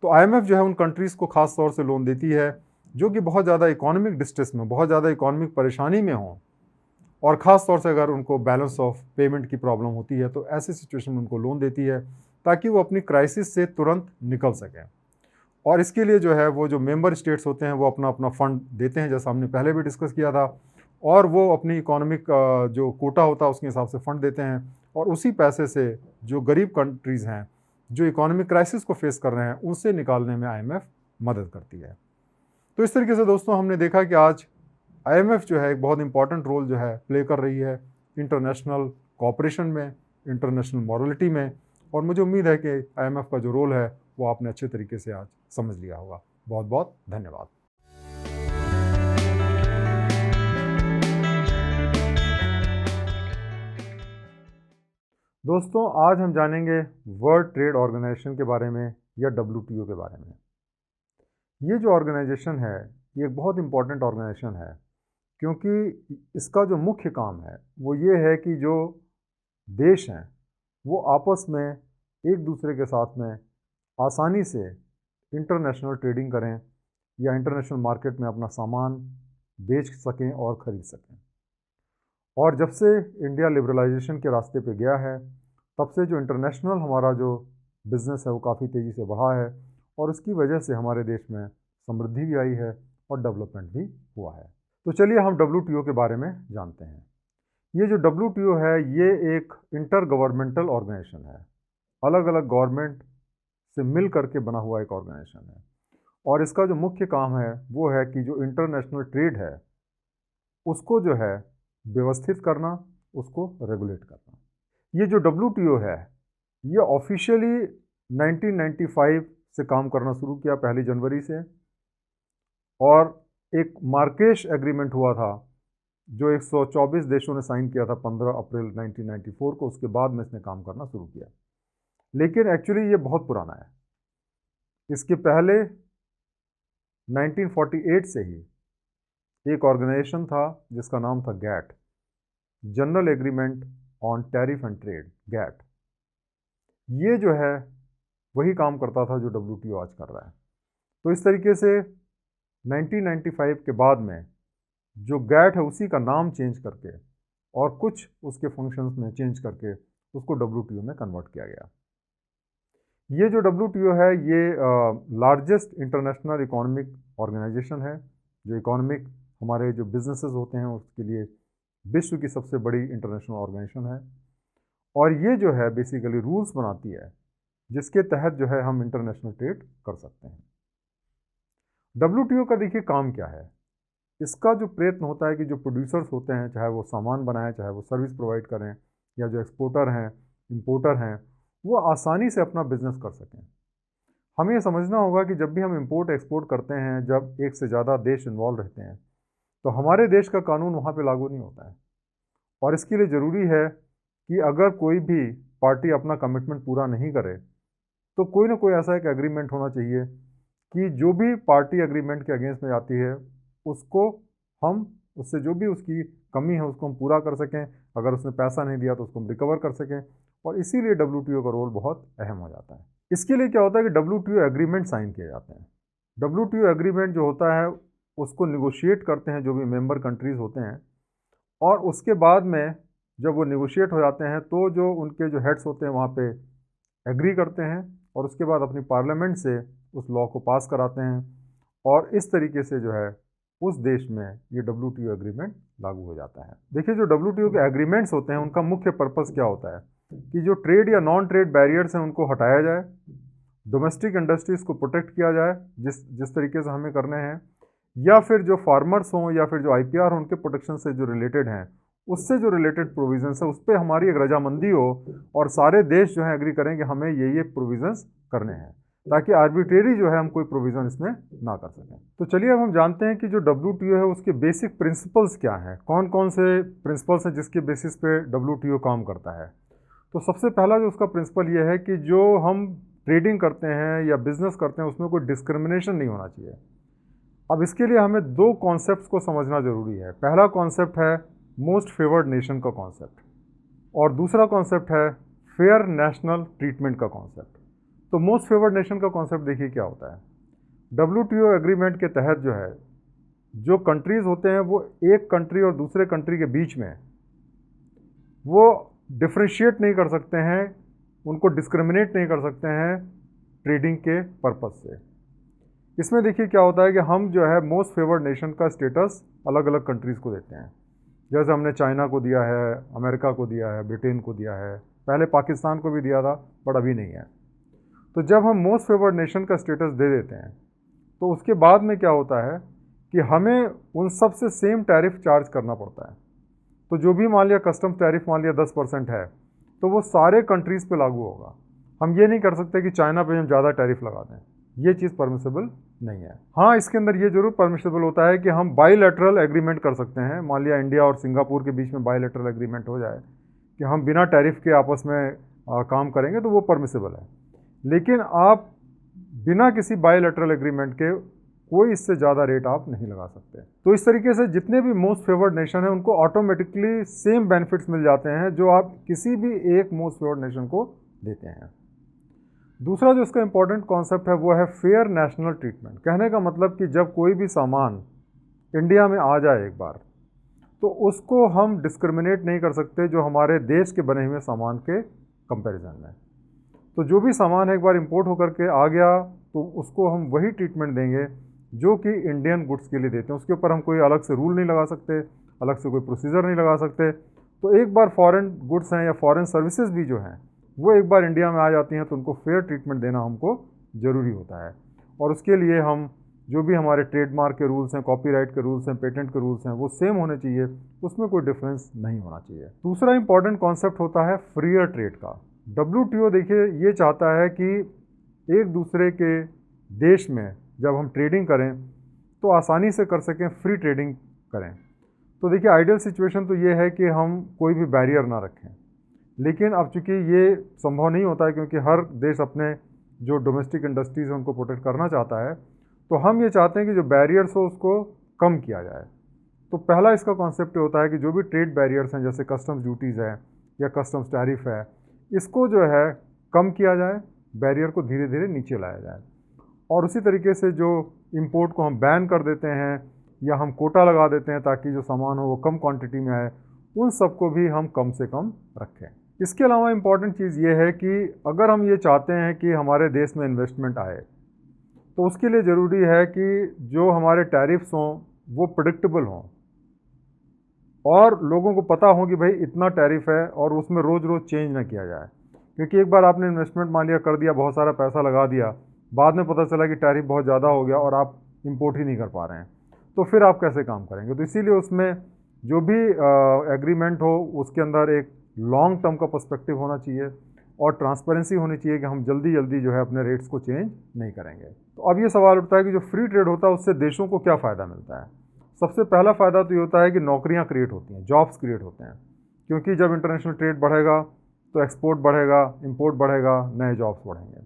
तो आईएमएफ जो है उन कंट्रीज़ को खास तौर से लोन देती है जो कि बहुत ज़्यादा इकोनॉमिक डिस्ट्रेस में, बहुत ज़्यादा इकोनॉमिक परेशानी में हों, और ख़ास तौर से अगर उनको बैलेंस ऑफ पेमेंट की प्रॉब्लम होती है तो ऐसे सिचुएशन में उनको लोन देती है ताकि वो अपनी क्राइसिस से तुरंत निकल सकें। और इसके लिए जो है वो जो मेंबर स्टेट्स होते हैं वो अपना अपना फ़ंड देते हैं, जैसा हमने पहले भी डिस्कस किया था, और वो अपनी इकोनॉमिक जो कोटा होता है उसके हिसाब से फ़ंड देते हैं, और उसी पैसे से जो गरीब कंट्रीज़ हैं जो इकोनॉमिक क्राइसिस को फेस कर रहे हैं उनसे निकालने में आईएमएफ मदद करती है। तो इस तरीके से दोस्तों हमने देखा कि आज आईएमएफ जो है एक बहुत इंपॉर्टेंट रोल जो है प्ले कर रही है इंटरनेशनल कोऑपरेशन में, इंटरनेशनल मॉरलिटी में, और मुझे उम्मीद है कि आईएमएफ का जो रोल है वो आपने अच्छे तरीके से आज समझ लिया होगा। बहुत बहुत धन्यवाद। दोस्तों आज हम जानेंगे वर्ल्ड ट्रेड ऑर्गेनाइजेशन के बारे में, या डब्ल्यूटीओ के बारे में। ये जो ऑर्गेनाइजेशन है ये एक बहुत इम्पॉर्टेंट ऑर्गेनाइजेशन है, क्योंकि इसका जो मुख्य काम है वो ये है कि जो देश हैं वो आपस में एक दूसरे के साथ में आसानी से इंटरनेशनल ट्रेडिंग करें, या इंटरनेशनल मार्केट में अपना सामान बेच सकें और ख़रीद सकें। और जब से इंडिया लिबरलाइजेशन के रास्ते पे गया है तब से जो इंटरनेशनल हमारा जो बिज़नेस है वो काफ़ी तेज़ी से बढ़ा है, और उसकी वजह से हमारे देश में समृद्धि भी आई है और डेवलपमेंट भी हुआ है। तो चलिए हम डब्ल्यूटीओ के बारे में जानते हैं। ये जो डब्ल्यूटीओ है ये एक इंटर गवर्नमेंटल ऑर्गेनाइजेशन है, अलग अलग गवर्नमेंट से मिल करके बना हुआ एक ऑर्गेनाइजेशन है, और इसका जो मुख्य काम है वो है कि जो इंटरनेशनल ट्रेड है उसको जो है व्यवस्थित करना, उसको रेगुलेट करना। ये जो डब्ल्यूटीओ है ये ऑफिशियली 1995 से काम करना शुरू किया, 1 जनवरी से, और एक मार्केश एग्रीमेंट हुआ था जो 124 देशों ने साइन किया था 15 अप्रैल 1994 को। उसके बाद में इसने काम करना शुरू किया, लेकिन एक्चुअली ये बहुत पुराना है। इसके पहले 1948 से ही एक ऑर्गेनाइजेशन था जिसका नाम था GATT, general agreement on tariff and trade, GATT. ये जो है वही काम करता था जो WTO आज कर रहा है। तो इस तरीके से 1995 के बाद में जो गैट है उसी का नाम चेंज करके और कुछ उसके फंक्शंस में चेंज करके उसको WTO में कन्वर्ट किया गया। ये जो WTO है ये लार्जेस्ट इंटरनेशनल इकोनॉमिक ऑर्गेनाइजेशन है, जो इकोनॉमिक हमारे जो बिजनेसेस होते हैं उसके लिए विश्व की सबसे बड़ी इंटरनेशनल ऑर्गेनाइजेशन है। और ये जो है बेसिकली रूल्स बनाती है जिसके तहत जो है हम इंटरनेशनल ट्रेड कर सकते हैं। WTO का देखिए काम क्या है, इसका जो प्रयत्न होता है कि जो प्रोड्यूसर्स होते हैं, चाहे वो सामान बनाएं, चाहे वो सर्विस प्रोवाइड करें, या जो एक्सपोर्टर हैं, इंपोर्टर हैं, वो आसानी से अपना बिजनेस कर सकें। हमें ये समझना होगा कि जब भी हम इंपोर्ट एक्सपोर्ट करते हैं, जब एक से ज़्यादा देश इन्वॉल्व रहते हैं, तो हमारे देश का कानून वहाँ पे लागू नहीं होता है। और इसके लिए ज़रूरी है कि अगर कोई भी पार्टी अपना कमिटमेंट पूरा नहीं करे तो कोई ना कोई ऐसा एक एग्रीमेंट होना चाहिए कि जो भी पार्टी एग्रीमेंट के अगेंस्ट में जाती है उसको हम उससे जो भी उसकी कमी है उसको हम पूरा कर सकें, अगर उसने पैसा नहीं दिया तो उसको हम रिकवर कर सकें। और इसीलिए WTO का रोल बहुत अहम हो जाता है। इसके लिए क्या होता है कि WTO एग्रीमेंट साइन किए जाते हैं। WTO एग्रीमेंट जो होता है उसको निगोशिएट करते हैं जो भी मेंबर कंट्रीज़ होते हैं, और उसके बाद में जब वो निगोशिएट हो जाते हैं तो जो उनके जो हेड्स होते हैं वहाँ पे एग्री करते हैं और उसके बाद अपनी पार्लियामेंट से उस लॉ को पास कराते हैं, और इस तरीके से जो है उस देश में ये WTO एग्रीमेंट लागू हो जाता है। देखिए जो WTO के एग्रीमेंट्स होते हैं उनका मुख्य पर्पस क्या होता है कि जो ट्रेड या नॉन ट्रेड बैरियर्स हैं उनको हटाया जाए, डोमेस्टिक इंडस्ट्रीज को प्रोटेक्ट किया जाए जिस तरीके से हमें करने हैं, या फिर जो फार्मर्स हों या फिर जो IPR हो उनके प्रोटेक्शन से जो रिलेटेड हैं उससे जो रिलेटेड प्रोविजंस है उस पर हमारी एक रजामंदी हो और सारे देश जो है एग्री करें कि हमें ये प्रोविजंस करने हैं, ताकि आर्बिट्रेरी जो है हम कोई प्रोविज़न इसमें ना कर सकें। तो चलिए अब हम जानते हैं कि जो WTO है उसके बेसिक प्रिंसिपल्स क्या हैं, कौन कौन से प्रिंसिपल्स हैं जिसके बेसिस पे WTO काम करता है। तो सबसे पहला जो उसका प्रिंसिपल ये है कि जो हम ट्रेडिंग करते हैं या बिजनेस करते हैं उसमें कोई डिस्क्रिमिनेशन नहीं होना चाहिए। अब इसके लिए हमें दो कॉन्सेप्ट्स को समझना ज़रूरी है। पहला कॉन्सेप्ट है मोस्ट फेवर्ड नेशन का कॉन्सेप्ट, और दूसरा कॉन्सेप्ट है फेयर नेशनल ट्रीटमेंट का कॉन्सेप्ट। तो मोस्ट फेवर्ड नेशन का कॉन्सेप्ट देखिए क्या होता है। WTO एग्रीमेंट के तहत जो है जो कंट्रीज़ होते हैं वो एक कंट्री और दूसरे कंट्री के बीच में वो डिफ्रेंशिएट नहीं कर सकते हैं, उनको डिस्क्रिमिनेट नहीं कर सकते हैं ट्रेडिंग के पर्पस से। इसमें देखिए क्या होता है कि हम जो है मोस्ट फेवर्ड नेशन का स्टेटस अलग अलग कंट्रीज़ को देते हैं। जैसे हमने चाइना को दिया है, अमेरिका को दिया है, ब्रिटेन को दिया है, पहले पाकिस्तान को भी दिया था बट अभी नहीं है। तो जब हम मोस्ट फेवर्ड नेशन का स्टेटस दे देते हैं तो उसके बाद में क्या होता है कि हमें उन सब से सेम टैरिफ चार्ज करना पड़ता है। तो जो भी मान लिया कस्टम टैरिफ मान लिया 10% है तो वो सारे कंट्रीज़ पे लागू होगा। हम ये नहीं कर सकते कि चाइना पे हम ज़्यादा टैरिफ लगा दें, ये चीज़ परमिसेबल नहीं है। हाँ, इसके अंदर ये जरूर परमिसेबल होता है कि हम बाईलैटरल एग्रीमेंट कर सकते हैं। मान लिया इंडिया और सिंगापुर के बीच में बाईलैटरल एग्रीमेंट हो जाए कि हम बिना टैरिफ के आपस में काम करेंगे तो वो परमिसेबल है। लेकिन आप बिना किसी बाईलैटरल एग्रीमेंट के कोई इससे ज़्यादा रेट आप नहीं लगा सकते। तो इस तरीके से जितने भी मोस्ट फेवर्ड नेशन हैं उनको ऑटोमेटिकली सेम बेनिफिट्स मिल जाते हैं जो आप किसी भी एक मोस्ट फेवर्ड नेशन को देते हैं। दूसरा जो इसका इंपॉर्टेंट कॉन्सेप्ट है वो है फेयर नेशनल ट्रीटमेंट। कहने का मतलब कि जब कोई भी सामान इंडिया में आ जाए एक बार तो उसको हम डिस्क्रिमिनेट नहीं कर सकते जो हमारे देश के बने हुए सामान के कंपैरिजन में। तो जो भी सामान एक बार इंपोर्ट होकर के आ गया तो उसको हम वही ट्रीटमेंट देंगे जो कि इंडियन गुड्स के लिए देते हैं। उसके ऊपर हम कोई अलग से रूल नहीं लगा सकते, अलग से कोई प्रोसीजर नहीं लगा सकते। तो एक बार फॉरेन गुड्स हैं या फॉरेन सर्विसेज भी जो हैं वो एक बार इंडिया में आ जाती हैं तो उनको फेयर ट्रीटमेंट देना हमको ज़रूरी होता है। और उसके लिए हम जो भी हमारे ट्रेडमार्क के रूल्स हैं, कॉपीराइट के रूल्स हैं, पेटेंट के रूल्स हैं वो सेम होने चाहिए, उसमें कोई डिफरेंस नहीं होना चाहिए। दूसरा इंपॉर्टेंट कॉन्सेप्ट होता है फ्रीयर ट्रेड का। WTO देखिए ये चाहता है कि एक दूसरे के देश में जब हम ट्रेडिंग करें तो आसानी से कर सकें, फ्री ट्रेडिंग करें। तो देखिए आइडियल सिचुएशन तो ये है कि हम कोई भी बैरियर ना रखें, लेकिन अब चूंकि ये संभव नहीं होता है क्योंकि हर देश अपने जो डोमेस्टिक इंडस्ट्रीज़ हैं उनको प्रोटेक्ट करना चाहता है, तो हम ये चाहते हैं कि जो बैरियर्स हो उसको कम किया जाए। तो पहला इसका कॉन्सेप्ट होता है कि जो भी ट्रेड बैरियर्स हैं जैसे कस्टम्स ड्यूटीज़ है या कस्टम्स टैरिफ है, इसको जो है कम किया जाए, बैरियर को धीरे धीरे नीचे लाया जाए। और उसी तरीके से जो इंपोर्ट को हम बैन कर देते हैं या हम कोटा लगा देते हैं ताकि जो सामान हो वो कम क्वांटिटी में आए, उन सबको भी हम कम से कम रखें। इसके अलावा इम्पॉर्टेंट चीज़ ये है कि अगर हम ये चाहते हैं कि हमारे देश में इन्वेस्टमेंट आए, तो उसके लिए ज़रूरी है कि जो हमारे टैरिफ्स हों वो प्रेडिक्टेबल हों और लोगों को पता हो कि भाई इतना टैरिफ है और उसमें रोज़ रोज़ चेंज ना किया जाए। क्योंकि एक बार आपने इन्वेस्टमेंट मान लिया, कर दिया, बहुत सारा पैसा लगा दिया, बाद में पता चला कि टैरिफ बहुत ज़्यादा हो गया और आप इंपोर्ट ही नहीं कर पा रहे हैं, तो फिर आप कैसे काम करेंगे। तो इसीलिए उसमें जो भी एग्रीमेंट हो उसके अंदर एक लॉन्ग टर्म का पर्सपेक्टिव होना चाहिए और ट्रांसपेरेंसी होनी चाहिए कि हम जल्दी जल्दी जो है अपने रेट्स को चेंज नहीं करेंगे। तो अब ये सवाल उठता है कि जो फ्री ट्रेड होता है उससे देशों को क्या फ़ायदा मिलता है। सबसे पहला फ़ायदा तो ये होता है कि नौकरियां क्रिएट होती हैं, जॉब्स क्रिएट होते हैं, क्योंकि जब इंटरनेशनल ट्रेड बढ़ेगा तो एक्सपोर्ट बढ़ेगा, इंपोर्ट बढ़ेगा, नए जॉब्स बढ़ेंगे।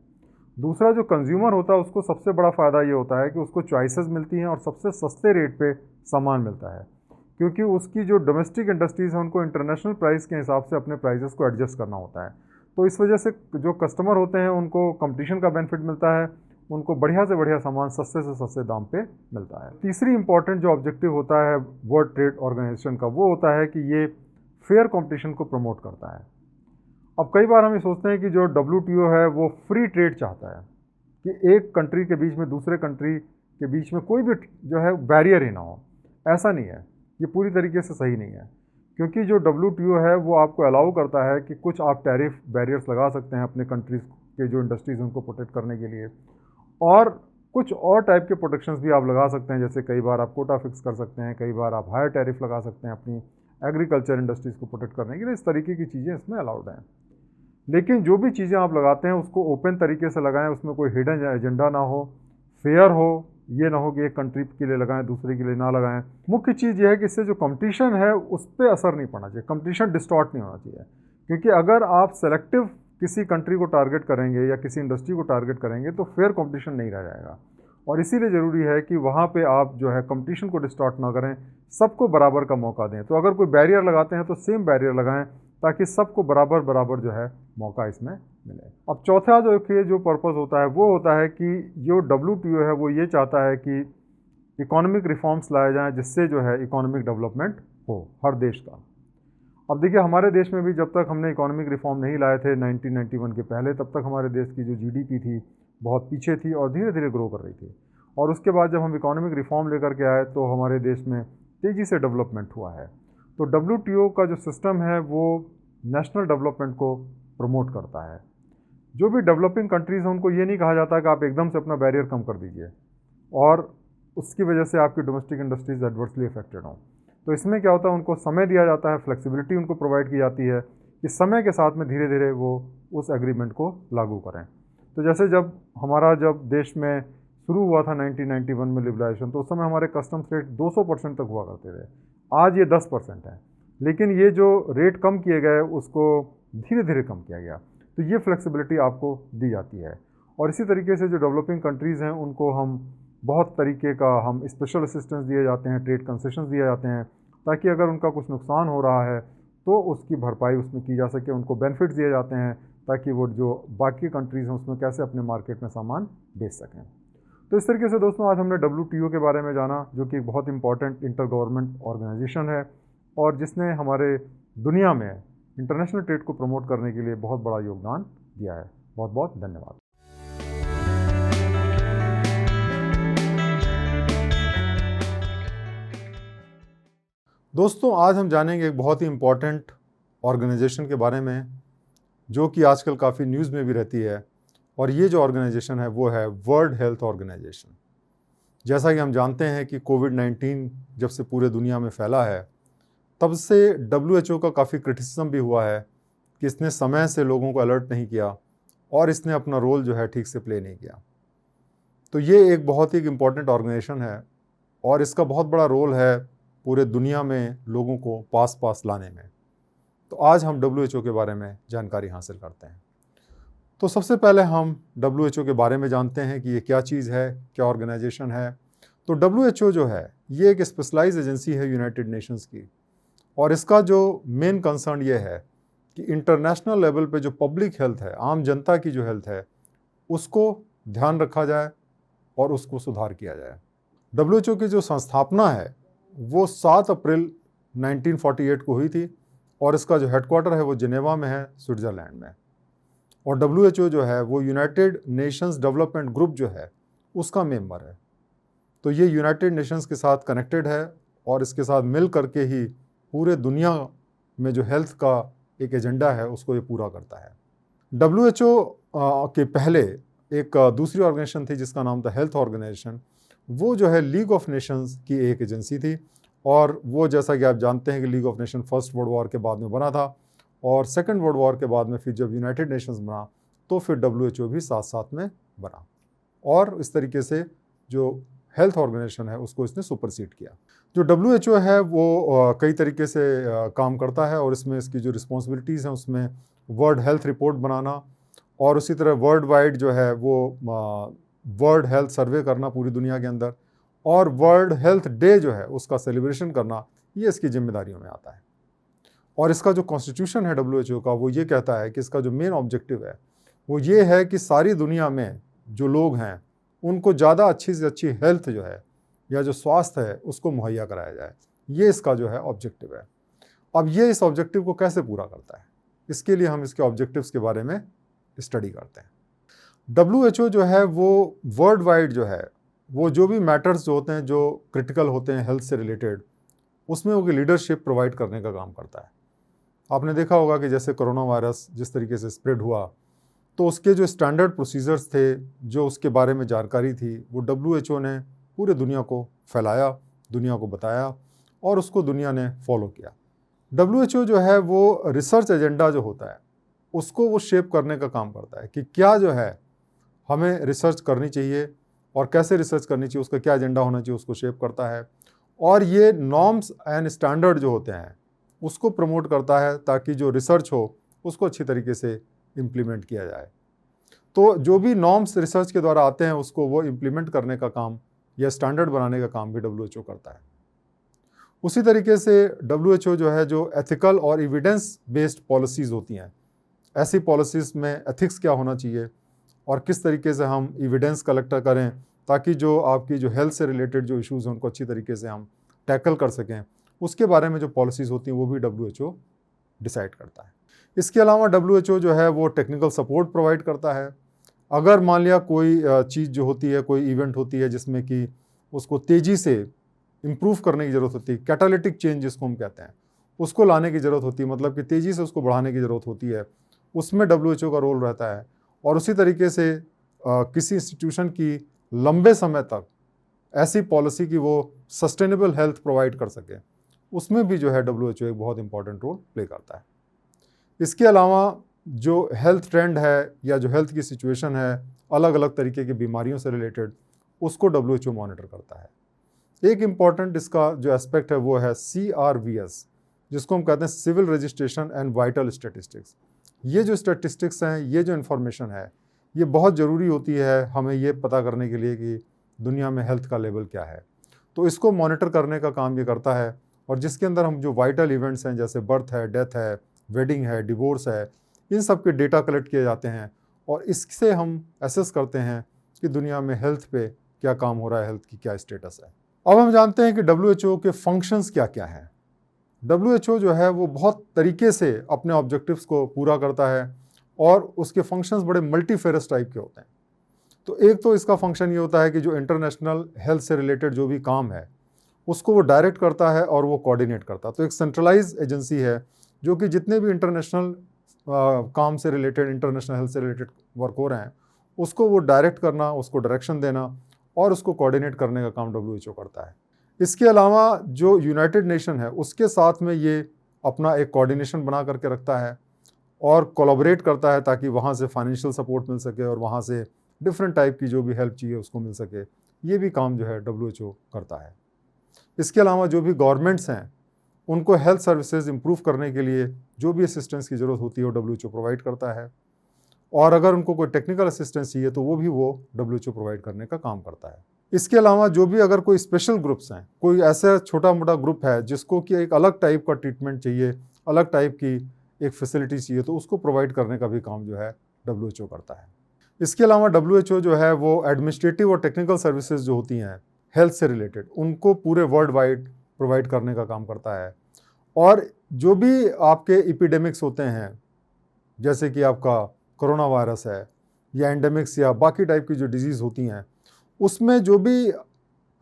दूसरा, जो कंज्यूमर होता है उसको सबसे बड़ा फ़ायदा ये होता है कि उसको चॉइसेस मिलती हैं और सबसे सस्ते रेट पे सामान मिलता है, क्योंकि उसकी जो डोमेस्टिक इंडस्ट्रीज़ हैं उनको इंटरनेशनल प्राइस के हिसाब से अपने प्राइसेस को एडजस्ट करना होता है। तो इस वजह से जो कस्टमर होते हैं उनको कंपटीशन का बेनिफिट मिलता है, उनको बढ़िया से बढ़िया सामान सस्ते से सस्ते दाम पे मिलता है। तीसरी इंपॉर्टेंट जो ऑब्जेक्टिव होता है वर्ल्ड ट्रेड ऑर्गेनाइजेशन का, वो होता है कि ये फेयर कंपटीशन को प्रमोट करता है। अब कई बार हम ये सोचते हैं कि जो WTO है वो फ्री ट्रेड चाहता है कि एक कंट्री के बीच में दूसरे कंट्री के बीच में कोई भी जो है बैरियर ही ना हो। ऐसा नहीं है, ये पूरी तरीके से सही नहीं है, क्योंकि जो WTO है वो आपको अलाउ करता है कि कुछ आप टैरिफ बैरियर्स लगा सकते हैं अपने कंट्रीज़ के जो इंडस्ट्रीज़ उनको प्रोटेक्ट करने के लिए, और कुछ और टाइप के प्रोटेक्शंस भी आप लगा सकते हैं। जैसे कई बार आप कोटा फिक्स कर सकते हैं, कई बार आप हायर टैरिफ लगा सकते हैं अपनी एग्रीकल्चर इंडस्ट्रीज़ को प्रोटेक्ट करने के लिए। इस तरीके की चीज़ें इसमें अलाउड हैं। लेकिन जो भी चीज़ें आप लगाते हैं उसको ओपन तरीके से लगाएं, उसमें कोई हिडन एजेंडा ना हो, फेयर हो। ये ना हो कि एक कंट्री के लिए लगाएं दूसरे के लिए ना लगाएं। मुख्य चीज़ ये है कि इससे जो कंपटीशन है उस पर असर नहीं पड़ना चाहिए, कंपटीशन डिस्टॉर्ट नहीं होना चाहिए। क्योंकि अगर आप सेलेक्टिव किसी कंट्री को टारगेट करेंगे या किसी इंडस्ट्री को टारगेट करेंगे तो फेयर कंपटीशन नहीं रह जाएगा। और इसीलिए ज़रूरी है कि वहाँ पे आप जो है कंपटीशन को डिस्टॉर्ट ना करें, सबको बराबर का मौका दें। तो अगर कोई बैरियर लगाते हैं तो सेम बैरियर लगाएं ताकि सबको बराबर बराबर जो है मौका इसमें मिले। अब चौथा जो पर्पस होता है वो होता है कि जो WTO है वो ये चाहता है कि इकोनॉमिक रिफॉर्म्स लाए जाएं जिससे जो है इकोनॉमिक डेवलपमेंट हो हर देश का। अब देखिए, हमारे देश में भी जब तक हमने इकोनॉमिक रिफॉर्म नहीं लाए थे 1991 के पहले, तब तक हमारे देश की जो GDP थी बहुत पीछे थी और धीरे धीरे ग्रो कर रही थी। और उसके बाद जब हम इकोनॉमिक रिफॉर्म लेकर के आए तो हमारे देश में तेज़ी से डेवलपमेंट हुआ है। तो WTO का जो सिस्टम है वो नेशनल डेवलपमेंट को प्रमोट करता है। जो भी डेवलपिंग कंट्रीज़ हैं उनको ये नहीं कहा जाता कि आप एकदम से अपना बैरियर कम कर दीजिए और उसकी वजह से आपकी डोमेस्टिक इंडस्ट्रीज एडवर्सली अफेक्टेड हों। तो इसमें क्या होता है, उनको समय दिया जाता है, फ्लेक्सिबिलिटी उनको प्रोवाइड की जाती है कि समय के साथ में धीरे धीरे वो उस एग्रीमेंट को लागू करें। तो जैसे जब देश में शुरू हुआ था 1991 में लिबरलाइजेशन, तो उस समय हमारे कस्टम्स रेट 200% तक हुआ करते थे। आज ये 10% है, लेकिन ये जो रेट कम किए गए उसको धीरे धीरे कम किया गया। तो ये फ्लेक्सिबिलिटी आपको दी जाती है। और इसी तरीके से जो डेवलपिंग कंट्रीज़ हैं उनको हम बहुत तरीके का हम स्पेशल असिस्टेंस दिए जाते हैं, ट्रेड कंसेशंस दिए जाते हैं, ताकि अगर उनका कुछ नुकसान हो रहा है तो उसकी भरपाई उसमें की जा सके। उनको बेनिफिट्स दिए जाते हैं ताकि वो जो बाकी कंट्रीज़ हैं उसमें कैसे अपने मार्केट में सामान बेच सकें। तो इस तरीके से दोस्तों आज हमने WTO के बारे में जाना, जो कि बहुत इंपॉर्टेंट इंटर गवर्नमेंट ऑर्गेनाइजेशन है और जिसने हमारे दुनिया में इंटरनेशनल ट्रेड को प्रमोट करने के लिए बहुत बड़ा योगदान दिया है। बहुत बहुत धन्यवाद। दोस्तों आज हम जानेंगे एक बहुत ही इम्पॉर्टेंट ऑर्गेनाइजेशन के बारे में जो कि आजकल काफ़ी न्यूज़ में भी रहती है, और ये जो ऑर्गेनाइजेशन है वो है वर्ल्ड हेल्थ ऑर्गेनाइजेशन। जैसा कि हम जानते हैं कि कोविड-19 जब से पूरे दुनिया में फैला है तब से WHO का काफ़ी क्रिटिसिज्म भी हुआ है कि इसने समय से लोगों को अलर्ट नहीं किया और इसने अपना रोल जो है ठीक से प्ले नहीं किया। तो ये एक बहुत ही इम्पॉर्टेंट ऑर्गेनाइजेशन है और इसका बहुत बड़ा रोल है पूरे दुनिया में लोगों को पास लाने में। तो आज हम WHO के बारे में जानकारी हासिल करते हैं। तो सबसे पहले हम WHO के बारे में जानते हैं कि ये क्या चीज़ है, क्या ऑर्गेनाइजेशन है। तो WHO जो है ये एक स्पेशलाइज एजेंसी है यूनाइटेड नेशंस की, और इसका जो मेन कंसर्न ये है कि इंटरनेशनल लेवल पे जो पब्लिक हेल्थ है, आम जनता की जो हेल्थ है, उसको ध्यान रखा जाए और उसको सुधार किया जाए। WHO की जो संस्थापना है वो 7 अप्रैल 1948 को हुई थी, और इसका जो हेडक्वार्टर है वो जिनेवा में है, स्विट्ज़रलैंड में। और WHO जो है वो यूनाइटेड नेशंस डेवलपमेंट ग्रुप जो है उसका मेंबर है। तो ये यूनाइटेड नेशंस के साथ कनेक्टेड है और इसके साथ मिल करके ही पूरे दुनिया में जो हेल्थ का एक एजेंडा है उसको ये पूरा करता है। WHO के पहले एक दूसरी ऑर्गेनाइजेशन थी जिसका नाम था हेल्थ ऑर्गेनाइजेशन। वो जो है लीग ऑफ नेशंस की एक एजेंसी थी, और वो जैसा कि आप जानते हैं कि league of nation first world war के बाद में बना था, और सेकेंड वर्ल्ड वॉर के बाद में फिर जब यूनाइटेड नेशंस बना तो फिर WHO भी साथ साथ में बना, और इस तरीके से जो हेल्थ ऑर्गेनाइजेशन है उसको इसने सुपरसीड किया। जो WHO है वो कई तरीके से काम करता है, और इसमें इसकी जो रिस्पॉन्सिबिलिटीज़ हैं उसमें वर्ल्ड हेल्थ रिपोर्ट बनाना, और उसी तरह वर्ल्ड वाइड जो है वो वर्ल्ड हेल्थ सर्वे करना पूरी दुनिया के अंदर, और वर्ल्ड हेल्थ डे जो है उसका सेलिब्रेशन करना, ये इसकी जिम्मेदारियों में आता है। और इसका जो कॉन्स्टिट्यूशन है WHO का वो ये कहता है कि इसका जो मेन ऑब्जेक्टिव है वो ये है कि सारी दुनिया में जो लोग हैं उनको ज़्यादा अच्छी से अच्छी हेल्थ जो है या जो स्वास्थ्य है उसको मुहैया कराया जाए। ये इसका जो है ऑब्जेक्टिव है। अब ये इस ऑब्जेक्टिव को कैसे पूरा करता है, इसके लिए हम इसके ऑब्जेक्टिव्स के बारे में स्टडी करते हैं। WHO जो है वो वर्ल्ड वाइड जो है वो जो भी मैटर्स जो होते हैं जो क्रिटिकल होते हैं हेल्थ से रिलेटेड, उसमें वो लीडरशिप प्रोवाइड करने का काम करता है। आपने देखा होगा कि जैसे कोरोना वायरस जिस तरीके से स्प्रेड हुआ, तो उसके जो स्टैंडर्ड प्रोसीजर्स थे, जो उसके बारे में जानकारी थी, वो WHO ने पूरे दुनिया को फैलाया, दुनिया को बताया, और उसको दुनिया ने फॉलो किया। WHO जो है वो रिसर्च एजेंडा जो होता है उसको वो शेप करने का काम करता है कि क्या जो है हमें रिसर्च करनी चाहिए और कैसे रिसर्च करनी चाहिए, उसका क्या एजेंडा होना चाहिए, उसको शेप करता है। और ये नॉर्म्स एंड स्टैंडर्ड जो होते हैं उसको प्रमोट करता है ताकि जो रिसर्च हो उसको अच्छी तरीके से इम्प्लीमेंट किया जाए। तो जो भी नॉर्म्स रिसर्च के द्वारा आते हैं उसको वो इम्प्लीमेंट करने का काम या स्टैंडर्ड बनाने का काम भी WHO करता है। उसी तरीके से WHO जो है जो एथिकल और एविडेंस बेस्ड पॉलिसीज़ होती हैं, ऐसी पॉलिसीज़ में एथिक्स क्या होना चाहिए और किस तरीके से हम एविडेंस कलेक्ट करें ताकि जो आपकी जो हेल्थ से रिलेटेड जो इश्यूज़ हैं उनको अच्छी तरीके से हम टैकल कर सकें, उसके बारे में जो पॉलिसीज़ होती हैं वो भी WHO डिसाइड करता है। इसके अलावा WHO जो है वो टेक्निकल सपोर्ट प्रोवाइड करता है। अगर मान लिया कोई चीज़ जो होती है, कोई इवेंट होती है जिसमें कि उसको तेज़ी से इम्प्रूव करने की ज़रूरत होती है, कैटालिटिक चेंज जिसको हम कहते हैं, उसको लाने की ज़रूरत होती है, मतलब कि तेज़ी से उसको बढ़ाने की ज़रूरत होती है, उसमें WHO का रोल रहता है। और उसी तरीके से किसी इंस्टीट्यूशन की लंबे समय तक ऐसी पॉलिसी की वो सस्टेनेबल हेल्थ प्रोवाइड कर सके, उसमें भी जो है WHO एक बहुत इंपॉर्टेंट रोल प्ले करता है। इसके अलावा जो हेल्थ ट्रेंड है या जो हेल्थ की सिचुएशन है अलग अलग तरीके की बीमारियों से रिलेटेड, उसको WHO मॉनिटर करता है। एक इम्पॉर्टेंट इसका जो एस्पेक्ट है वो है CRVS, जिसको हम कहते हैं civil registration and vital statistics. ये जो स्टैटिस्टिक्स हैं, ये जो इन्फॉर्मेशन है, ये बहुत ज़रूरी होती है हमें ये पता करने के लिए कि दुनिया में हेल्थ का लेवल क्या है। तो इसको मॉनिटर करने का काम ये करता है, और जिसके अंदर हम जो वाइटल इवेंट्स हैं जैसे बर्थ है, डेथ है, वेडिंग है, डिवोर्स है, इन सब के डेटा कलेक्ट किए जाते हैं, और इससे हम एसेस करते हैं कि दुनिया में हेल्थ पे क्या काम हो रहा है, हेल्थ की क्या स्टेटस है। अब हम जानते हैं कि WHO के फंक्शंस क्या क्या हैं। WHO जो है वो बहुत तरीके से अपने ऑब्जेक्टिव्स को पूरा करता है, और उसके फंक्शंस बड़े मल्टीफेरस टाइप के होते हैं। तो एक तो इसका फंक्शन ये होता है कि जो इंटरनेशनल हेल्थ से रिलेटेड जो भी काम है उसको वो डायरेक्ट करता है और वो कोऑर्डिनेट करता है। तो एक सेंट्रलाइज एजेंसी है जो कि जितने भी इंटरनेशनल काम से रिलेटेड, इंटरनेशनल हेल्थ से रिलेटेड वर्क हो रहे हैं, उसको वो डायरेक्ट करना, उसको डायरेक्शन देना और उसको कोऑर्डिनेट करने का काम WHO करता है। इसके अलावा जो यूनाइटेड नेशन है उसके साथ में ये अपना एक कोऑर्डिनेशन बना करके रखता है और कोलैबोरेट करता है ताकि वहाँ से फाइनेंशियल सपोर्ट मिल सके और वहाँ से डिफरेंट टाइप की जो भी हेल्प चाहिए उसको मिल सके। ये भी काम जो है WHO करता है। इसके अलावा जो भी गवर्नमेंट्स हैं उनको हेल्थ सर्विसेज इंप्रूव करने के लिए जो भी असिस्टेंस की ज़रूरत होती है वो WHO प्रोवाइड करता है, और अगर उनको कोई टेक्निकल असिस्टेंस चाहिए तो वो भी WHO प्रोवाइड करने का काम करता है। इसके अलावा जो भी अगर कोई स्पेशल ग्रुप्स हैं, कोई ऐसा छोटा मोटा ग्रुप है जिसको कि एक अलग टाइप का ट्रीटमेंट चाहिए, अलग टाइप की एक फैसिलिटी चाहिए, तो उसको प्रोवाइड करने का भी काम जो है WHO करता है। इसके अलावा WHO जो है वो एडमिनिस्ट्रेटिव और टेक्निकल सर्विसेज जो होती हैं हेल्थ से रिलेटेड, उनको पूरे वर्ल्ड वाइड प्रोवाइड करने का काम करता है। और जो भी आपके एपिडेमिक्स होते हैं, जैसे कि आपका कोरोना वायरस है या एंडेमिक्स या बाकी टाइप की जो डिजीज़ होती हैं, उसमें जो भी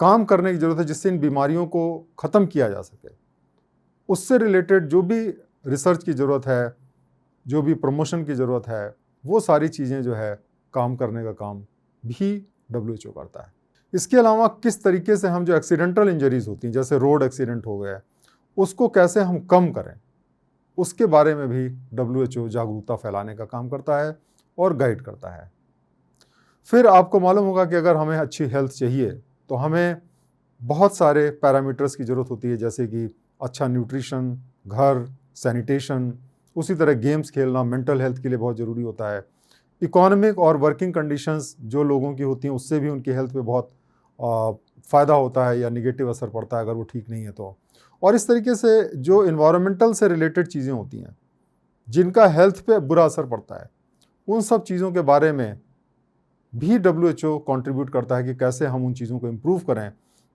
काम करने की ज़रूरत है जिससे इन बीमारियों को ख़त्म किया जा सके, उससे रिलेटेड जो भी रिसर्च की ज़रूरत है, जो भी प्रमोशन की ज़रूरत है, वो सारी चीज़ें जो है काम करने का काम भी WHO करता है। इसके अलावा किस तरीके से हम जो एक्सीडेंटल इंजरीज़ होती हैं, जैसे रोड एक्सीडेंट हो गया, उसको कैसे हम कम करें, उसके बारे में भी WHO जागरूकता फैलाने का काम करता है और गाइड करता है। फिर आपको मालूम होगा कि अगर हमें अच्छी हेल्थ चाहिए तो हमें बहुत सारे पैरामीटर्स की ज़रूरत होती है, जैसे कि अच्छा न्यूट्रिशन, घर, सैनिटेशन, उसी तरह गेम्स खेलना मेंटल हेल्थ के लिए बहुत ज़रूरी होता है। इकोनॉमिक और वर्किंग कंडीशंस जो लोगों की होती हैं उससे भी उनकी हेल्थ पे बहुत फ़ायदा होता है या निगेटिव असर पड़ता है अगर वो ठीक नहीं है तो। और इस तरीके से जो इन्वायरमेंटल से रिलेटेड चीज़ें होती हैं जिनका हेल्थ पे बुरा असर पड़ता है, उन सब चीज़ों के बारे में भी WHO कंट्रीब्यूट करता है कि कैसे हम उन चीज़ों को इम्प्रूव करें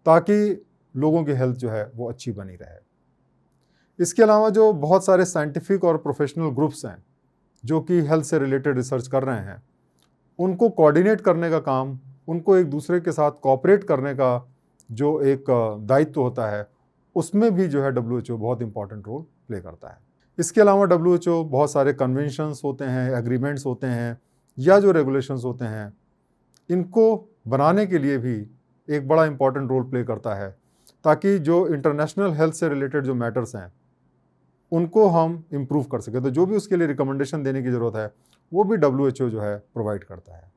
ताकि लोगों की हेल्थ जो है वो अच्छी बनी रहे। इसके अलावा जो बहुत सारे साइंटिफिक और प्रोफेशनल ग्रुप्स हैं जो कि हेल्थ से रिलेटेड रिसर्च कर रहे हैं, उनको कोऑर्डिनेट करने का काम, उनको एक दूसरे के साथ कोऑपरेट करने का जो एक दायित्व होता है, उसमें भी जो है WHO बहुत इंपॉर्टेंट रोल प्ले करता है। इसके अलावा WHO बहुत सारे कन्वेंशंस होते हैं, एग्रीमेंट्स होते हैं या जो रेगुलेशंस होते हैं, इनको बनाने के लिए भी एक बड़ा इंपॉर्टेंट रोल प्ले करता है ताकि जो इंटरनेशनल हेल्थ से रिलेटेड जो मैटर्स हैं उनको हम इम्प्रूव कर सकें। तो जो भी उसके लिए रिकमेंडेशन देने की ज़रूरत है वो भी WHO जो है प्रोवाइड करता है।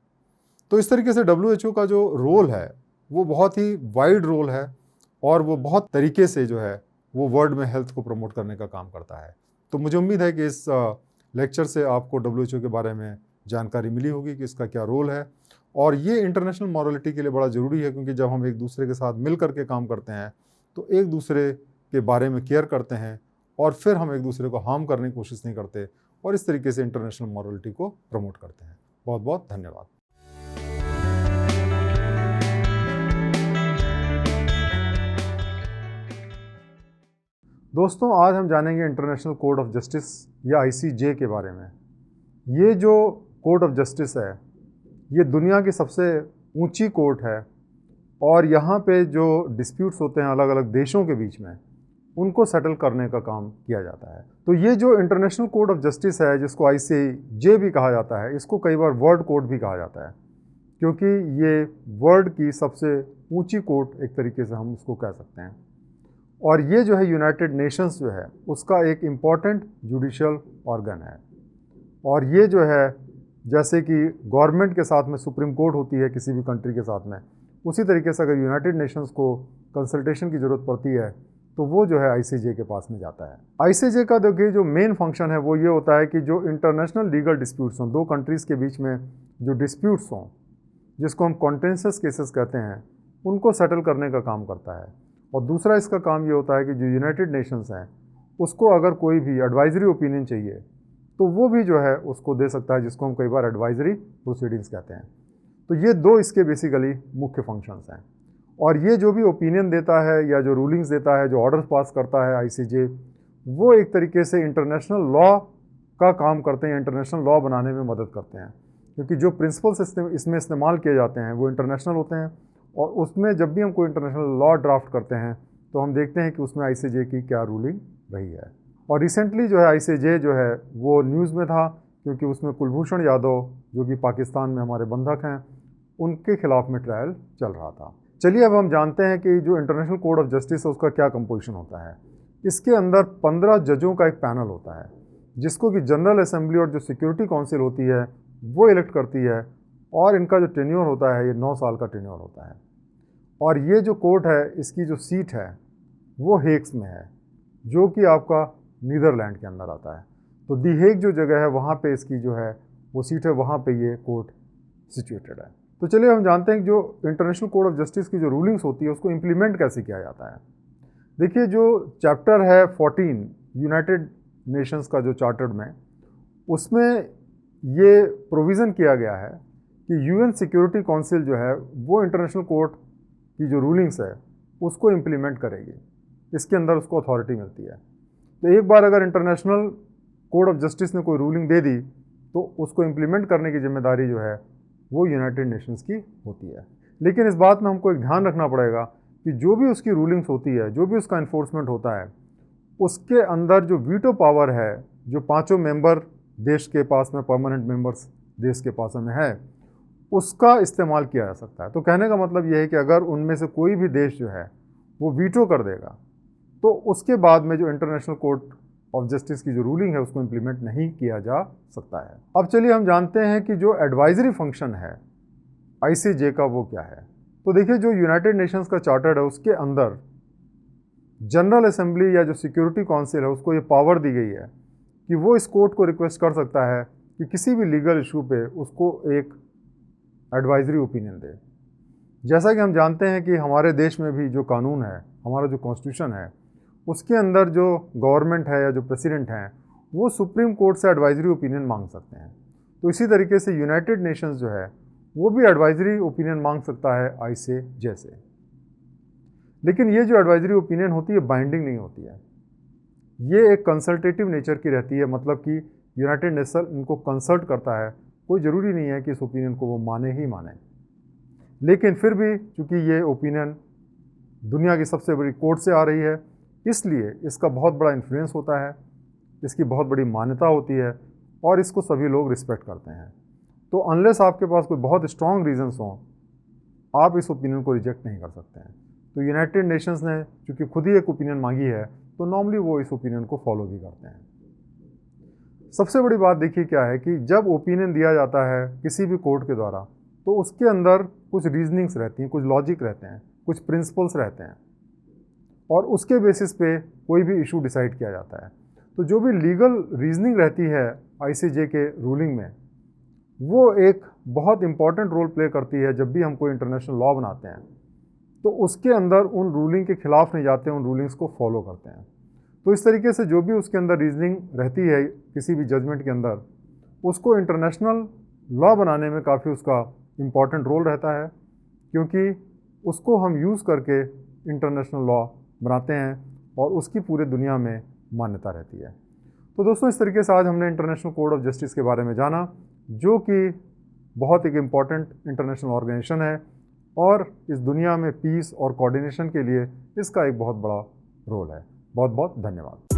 तो इस तरीके से WHO का जो रोल है वो बहुत ही वाइड रोल है और वो बहुत तरीके से जो है वो वर्ल्ड में हेल्थ को प्रमोट करने का काम करता है। तो मुझे उम्मीद है कि इस लेक्चर से आपको WHO के बारे में जानकारी मिली होगी कि इसका क्या रोल है। और ये इंटरनेशनल मॉरलिटी के लिए बड़ा ज़रूरी है, क्योंकि जब हम एक दूसरे के साथ मिल करके काम करते हैं तो एक दूसरे के बारे में केयर करते हैं और फिर हम एक दूसरे को हार्म करने की कोशिश नहीं करते और इस तरीके से इंटरनेशनल मॉरलिटी को प्रमोट करते हैं। बहुत बहुत धन्यवाद। दोस्तों, आज हम जानेंगे इंटरनेशनल कोड ऑफ जस्टिस या ICJ के बारे में। ये जो कोड ऑफ जस्टिस है ये दुनिया की सबसे ऊंची कोर्ट है और यहाँ पे जो डिस्प्यूट्स होते हैं अलग अलग देशों के बीच में, उनको सेटल करने का काम किया जाता है। तो ये जो इंटरनेशनल कोड ऑफ जस्टिस है, जिसको ICJ भी कहा जाता है, इसको कई बार वर्ल्ड कोर्ट भी कहा जाता है, क्योंकि ये वर्ल्ड की सबसे ऊंची कोर्ट एक तरीके से हम उसको कह सकते हैं। और ये जो है यूनाइटेड नेशंस जो है उसका एक इम्पॉर्टेंट जुडिशियल ऑर्गन है। और ये जो है जैसे कि गवर्नमेंट के साथ में सुप्रीम कोर्ट होती है किसी भी कंट्री के साथ में, उसी तरीके से अगर यूनाइटेड नेशंस को कंसल्टेशन की ज़रूरत पड़ती है तो वो जो है ICJ के पास में जाता है। ICJ का देखिए जो मेन फंक्शन है वो ये होता है कि जो इंटरनेशनल लीगल डिस्प्यूट्स हों, दो कंट्रीज़ के बीच में जो डिस्प्यूट्स हों, जिसको हम कॉन्टेंशियस केसेस कहते हैं, उनको सेटल करने का काम करता है। और दूसरा इसका काम ये होता है कि जो यूनाइटेड नेशंस हैं उसको अगर कोई भी एडवाइजरी ओपिनियन चाहिए तो वो भी जो है उसको दे सकता है, जिसको हम कई बार एडवाइजरी प्रोसीडिंग्स कहते हैं। तो ये दो इसके बेसिकली मुख्य फंक्शंस हैं। और ये जो भी ओपिनियन देता है या जो रूलिंग्स देता है, जो ऑर्डर्स पास करता है ICJ, वो एक तरीके से इंटरनेशनल लॉ का काम करते हैं, इंटरनेशनल लॉ बनाने में मदद करते हैं, क्योंकि जो प्रिंसिपल्स इसमें इस्तेमाल किए जाते हैं वो इंटरनेशनल होते हैं। और उसमें जब भी हम कोई इंटरनेशनल लॉ ड्राफ्ट करते हैं तो हम देखते हैं कि उसमें ICJ की क्या रूलिंग रही है। और रिसेंटली जो है ICJ जो है वो न्यूज़ में था, क्योंकि उसमें कुलभूषण यादव जो कि पाकिस्तान में हमारे बंधक हैं, उनके खिलाफ में ट्रायल चल रहा था। चलिए अब हम जानते हैं कि जो इंटरनेशनल कोड ऑफ जस्टिस है उसका क्या कंपोजिशन होता है। इसके अंदर 15 जजों का एक पैनल होता है, जिसको कि जनरल असेंबली और जो सिक्योरिटी काउंसिल होती है वो इलेक्ट करती है। और इनका जो टेन्योर होता है ये 9 साल का टेन्योर होता है। और ये जो कोर्ट है इसकी जो सीट है वो हेग्स में है, जो कि आपका नीदरलैंड के अंदर आता है। तो दी हेग जो जगह है वहाँ पे इसकी जो है वो सीट है, वहाँ पे ये कोर्ट सिचुएटेड है। तो चलिए हम जानते हैं कि जो इंटरनेशनल कोड ऑफ जस्टिस की जो रूलिंग्स होती है उसको इम्प्लीमेंट कैसे किया जाता है। देखिए, जो चैप्टर है 14 यूनाइटेड नेशंस का जो चार्टर्ड में, उसमें ये प्रोविज़न किया गया है कि यूएन सिक्योरिटी काउंसिल जो है वो इंटरनेशनल कोर्ट की जो रूलिंग्स है उसको इम्प्लीमेंट करेगी, इसके अंदर उसको अथॉरिटी मिलती है। तो एक बार अगर इंटरनेशनल कोड ऑफ जस्टिस ने कोई रूलिंग दे दी तो उसको इम्प्लीमेंट करने की जिम्मेदारी जो है वो यूनाइटेड नेशंस की होती है। लेकिन इस बात में हमको एक ध्यान रखना पड़ेगा कि जो भी उसकी रूलिंग्स होती है, जो भी उसका इन्फोर्समेंट होता है, उसके अंदर जो वीटो पावर है, जो पांचों मेंबर देश के पास में, परमानेंट मेंबर्स देश के पास में है, उसका इस्तेमाल किया जा सकता है। तो कहने का मतलब यह है कि अगर उनमें से कोई भी देश जो है वो वीटो कर देगा तो उसके बाद में जो इंटरनेशनल कोर्ट ऑफ जस्टिस की जो रूलिंग है उसको इम्प्लीमेंट नहीं किया जा सकता है। अब चलिए हम जानते हैं कि जो एडवाइजरी फंक्शन है आईसीजे का वो क्या है। तो देखिए, जो यूनाइटेड नेशंस का चार्टर है उसके अंदर जनरल असेंबली या जो सिक्योरिटी काउंसिल है उसको ये पावर दी गई है कि वो इस कोर्ट को रिक्वेस्ट कर सकता है कि किसी भी लीगल इशू पे उसको एक एडवाइजरी ओपिनियन दे। जैसा कि हम जानते हैं कि हमारे देश में भी जो कानून है, हमारा जो कॉन्स्टिट्यूशन है, उसके अंदर जो गवर्नमेंट है या जो प्रेसिडेंट हैं वो सुप्रीम कोर्ट से एडवाइजरी ओपिनियन मांग सकते हैं। तो इसी तरीके से यूनाइटेड नेशंस जो है वो भी एडवाइजरी ओपिनियन मांग सकता है आईसीजे से। लेकिन ये जो एडवाइजरी ओपिनियन होती है बाइंडिंग नहीं होती है, ये एक कंसल्टेटिव नेचर की रहती है। मतलब कि यूनाइटेड नेशन इनको कंसल्ट करता है, कोई ज़रूरी नहीं है कि इस ओपिनियन को वो माने ही माने। लेकिन फिर भी चूँकि ये ओपिनियन दुनिया की सबसे बड़ी कोर्ट से आ रही है, इसलिए इसका बहुत बड़ा इन्फ्लुएंस होता है, इसकी बहुत बड़ी मान्यता होती है और इसको सभी लोग रिस्पेक्ट करते हैं। तो अनलेस आपके पास कोई बहुत स्ट्रॉन्ग रीजंस हों, आप इस ओपिनियन को रिजेक्ट नहीं कर सकते हैं। तो यूनाइटेड नेशंस ने चूँकि खुद ही एक ओपिनियन मांगी है तो नॉर्मली वो इस ओपिनियन को फॉलो भी करते हैं। सबसे बड़ी बात देखिए क्या है कि जब ओपिनियन दिया जाता है किसी भी कोर्ट के द्वारा तो उसके अंदर कुछ रीजनिंग्स रहती हैं, कुछ लॉजिक रहते हैं, कुछ प्रिंसिपल्स रहते हैं और उसके बेसिस पे कोई भी इशू डिसाइड किया जाता है। तो जो भी लीगल रीजनिंग रहती है आईसीजे के रूलिंग में, वो एक बहुत इंपॉर्टेंट रोल प्ले करती है। जब भी हम कोई इंटरनेशनल लॉ बनाते हैं तो उसके अंदर उन रूलिंग के खिलाफ नहीं जाते हैं, उन रूलिंग्स को फॉलो करते हैं। तो इस तरीके से जो भी उसके अंदर रीजनिंग रहती है किसी भी जजमेंट के अंदर, उसको इंटरनेशनल लॉ बनाने में काफ़ी उसका इम्पॉर्टेंट रोल रहता है, क्योंकि उसको हम यूज़ करके इंटरनेशनल लॉ बनाते हैं और उसकी पूरे दुनिया में मान्यता रहती है। तो दोस्तों, इस तरीके से आज हमने इंटरनेशनल कोड ऑफ जस्टिस के बारे में जाना, जो कि बहुत एक इम्पॉर्टेंट इंटरनेशनल ऑर्गेनाइजेशन है और इस दुनिया में पीस और कोऑर्डिनेशन के लिए इसका एक बहुत बड़ा रोल है। बहुत बहुत धन्यवाद।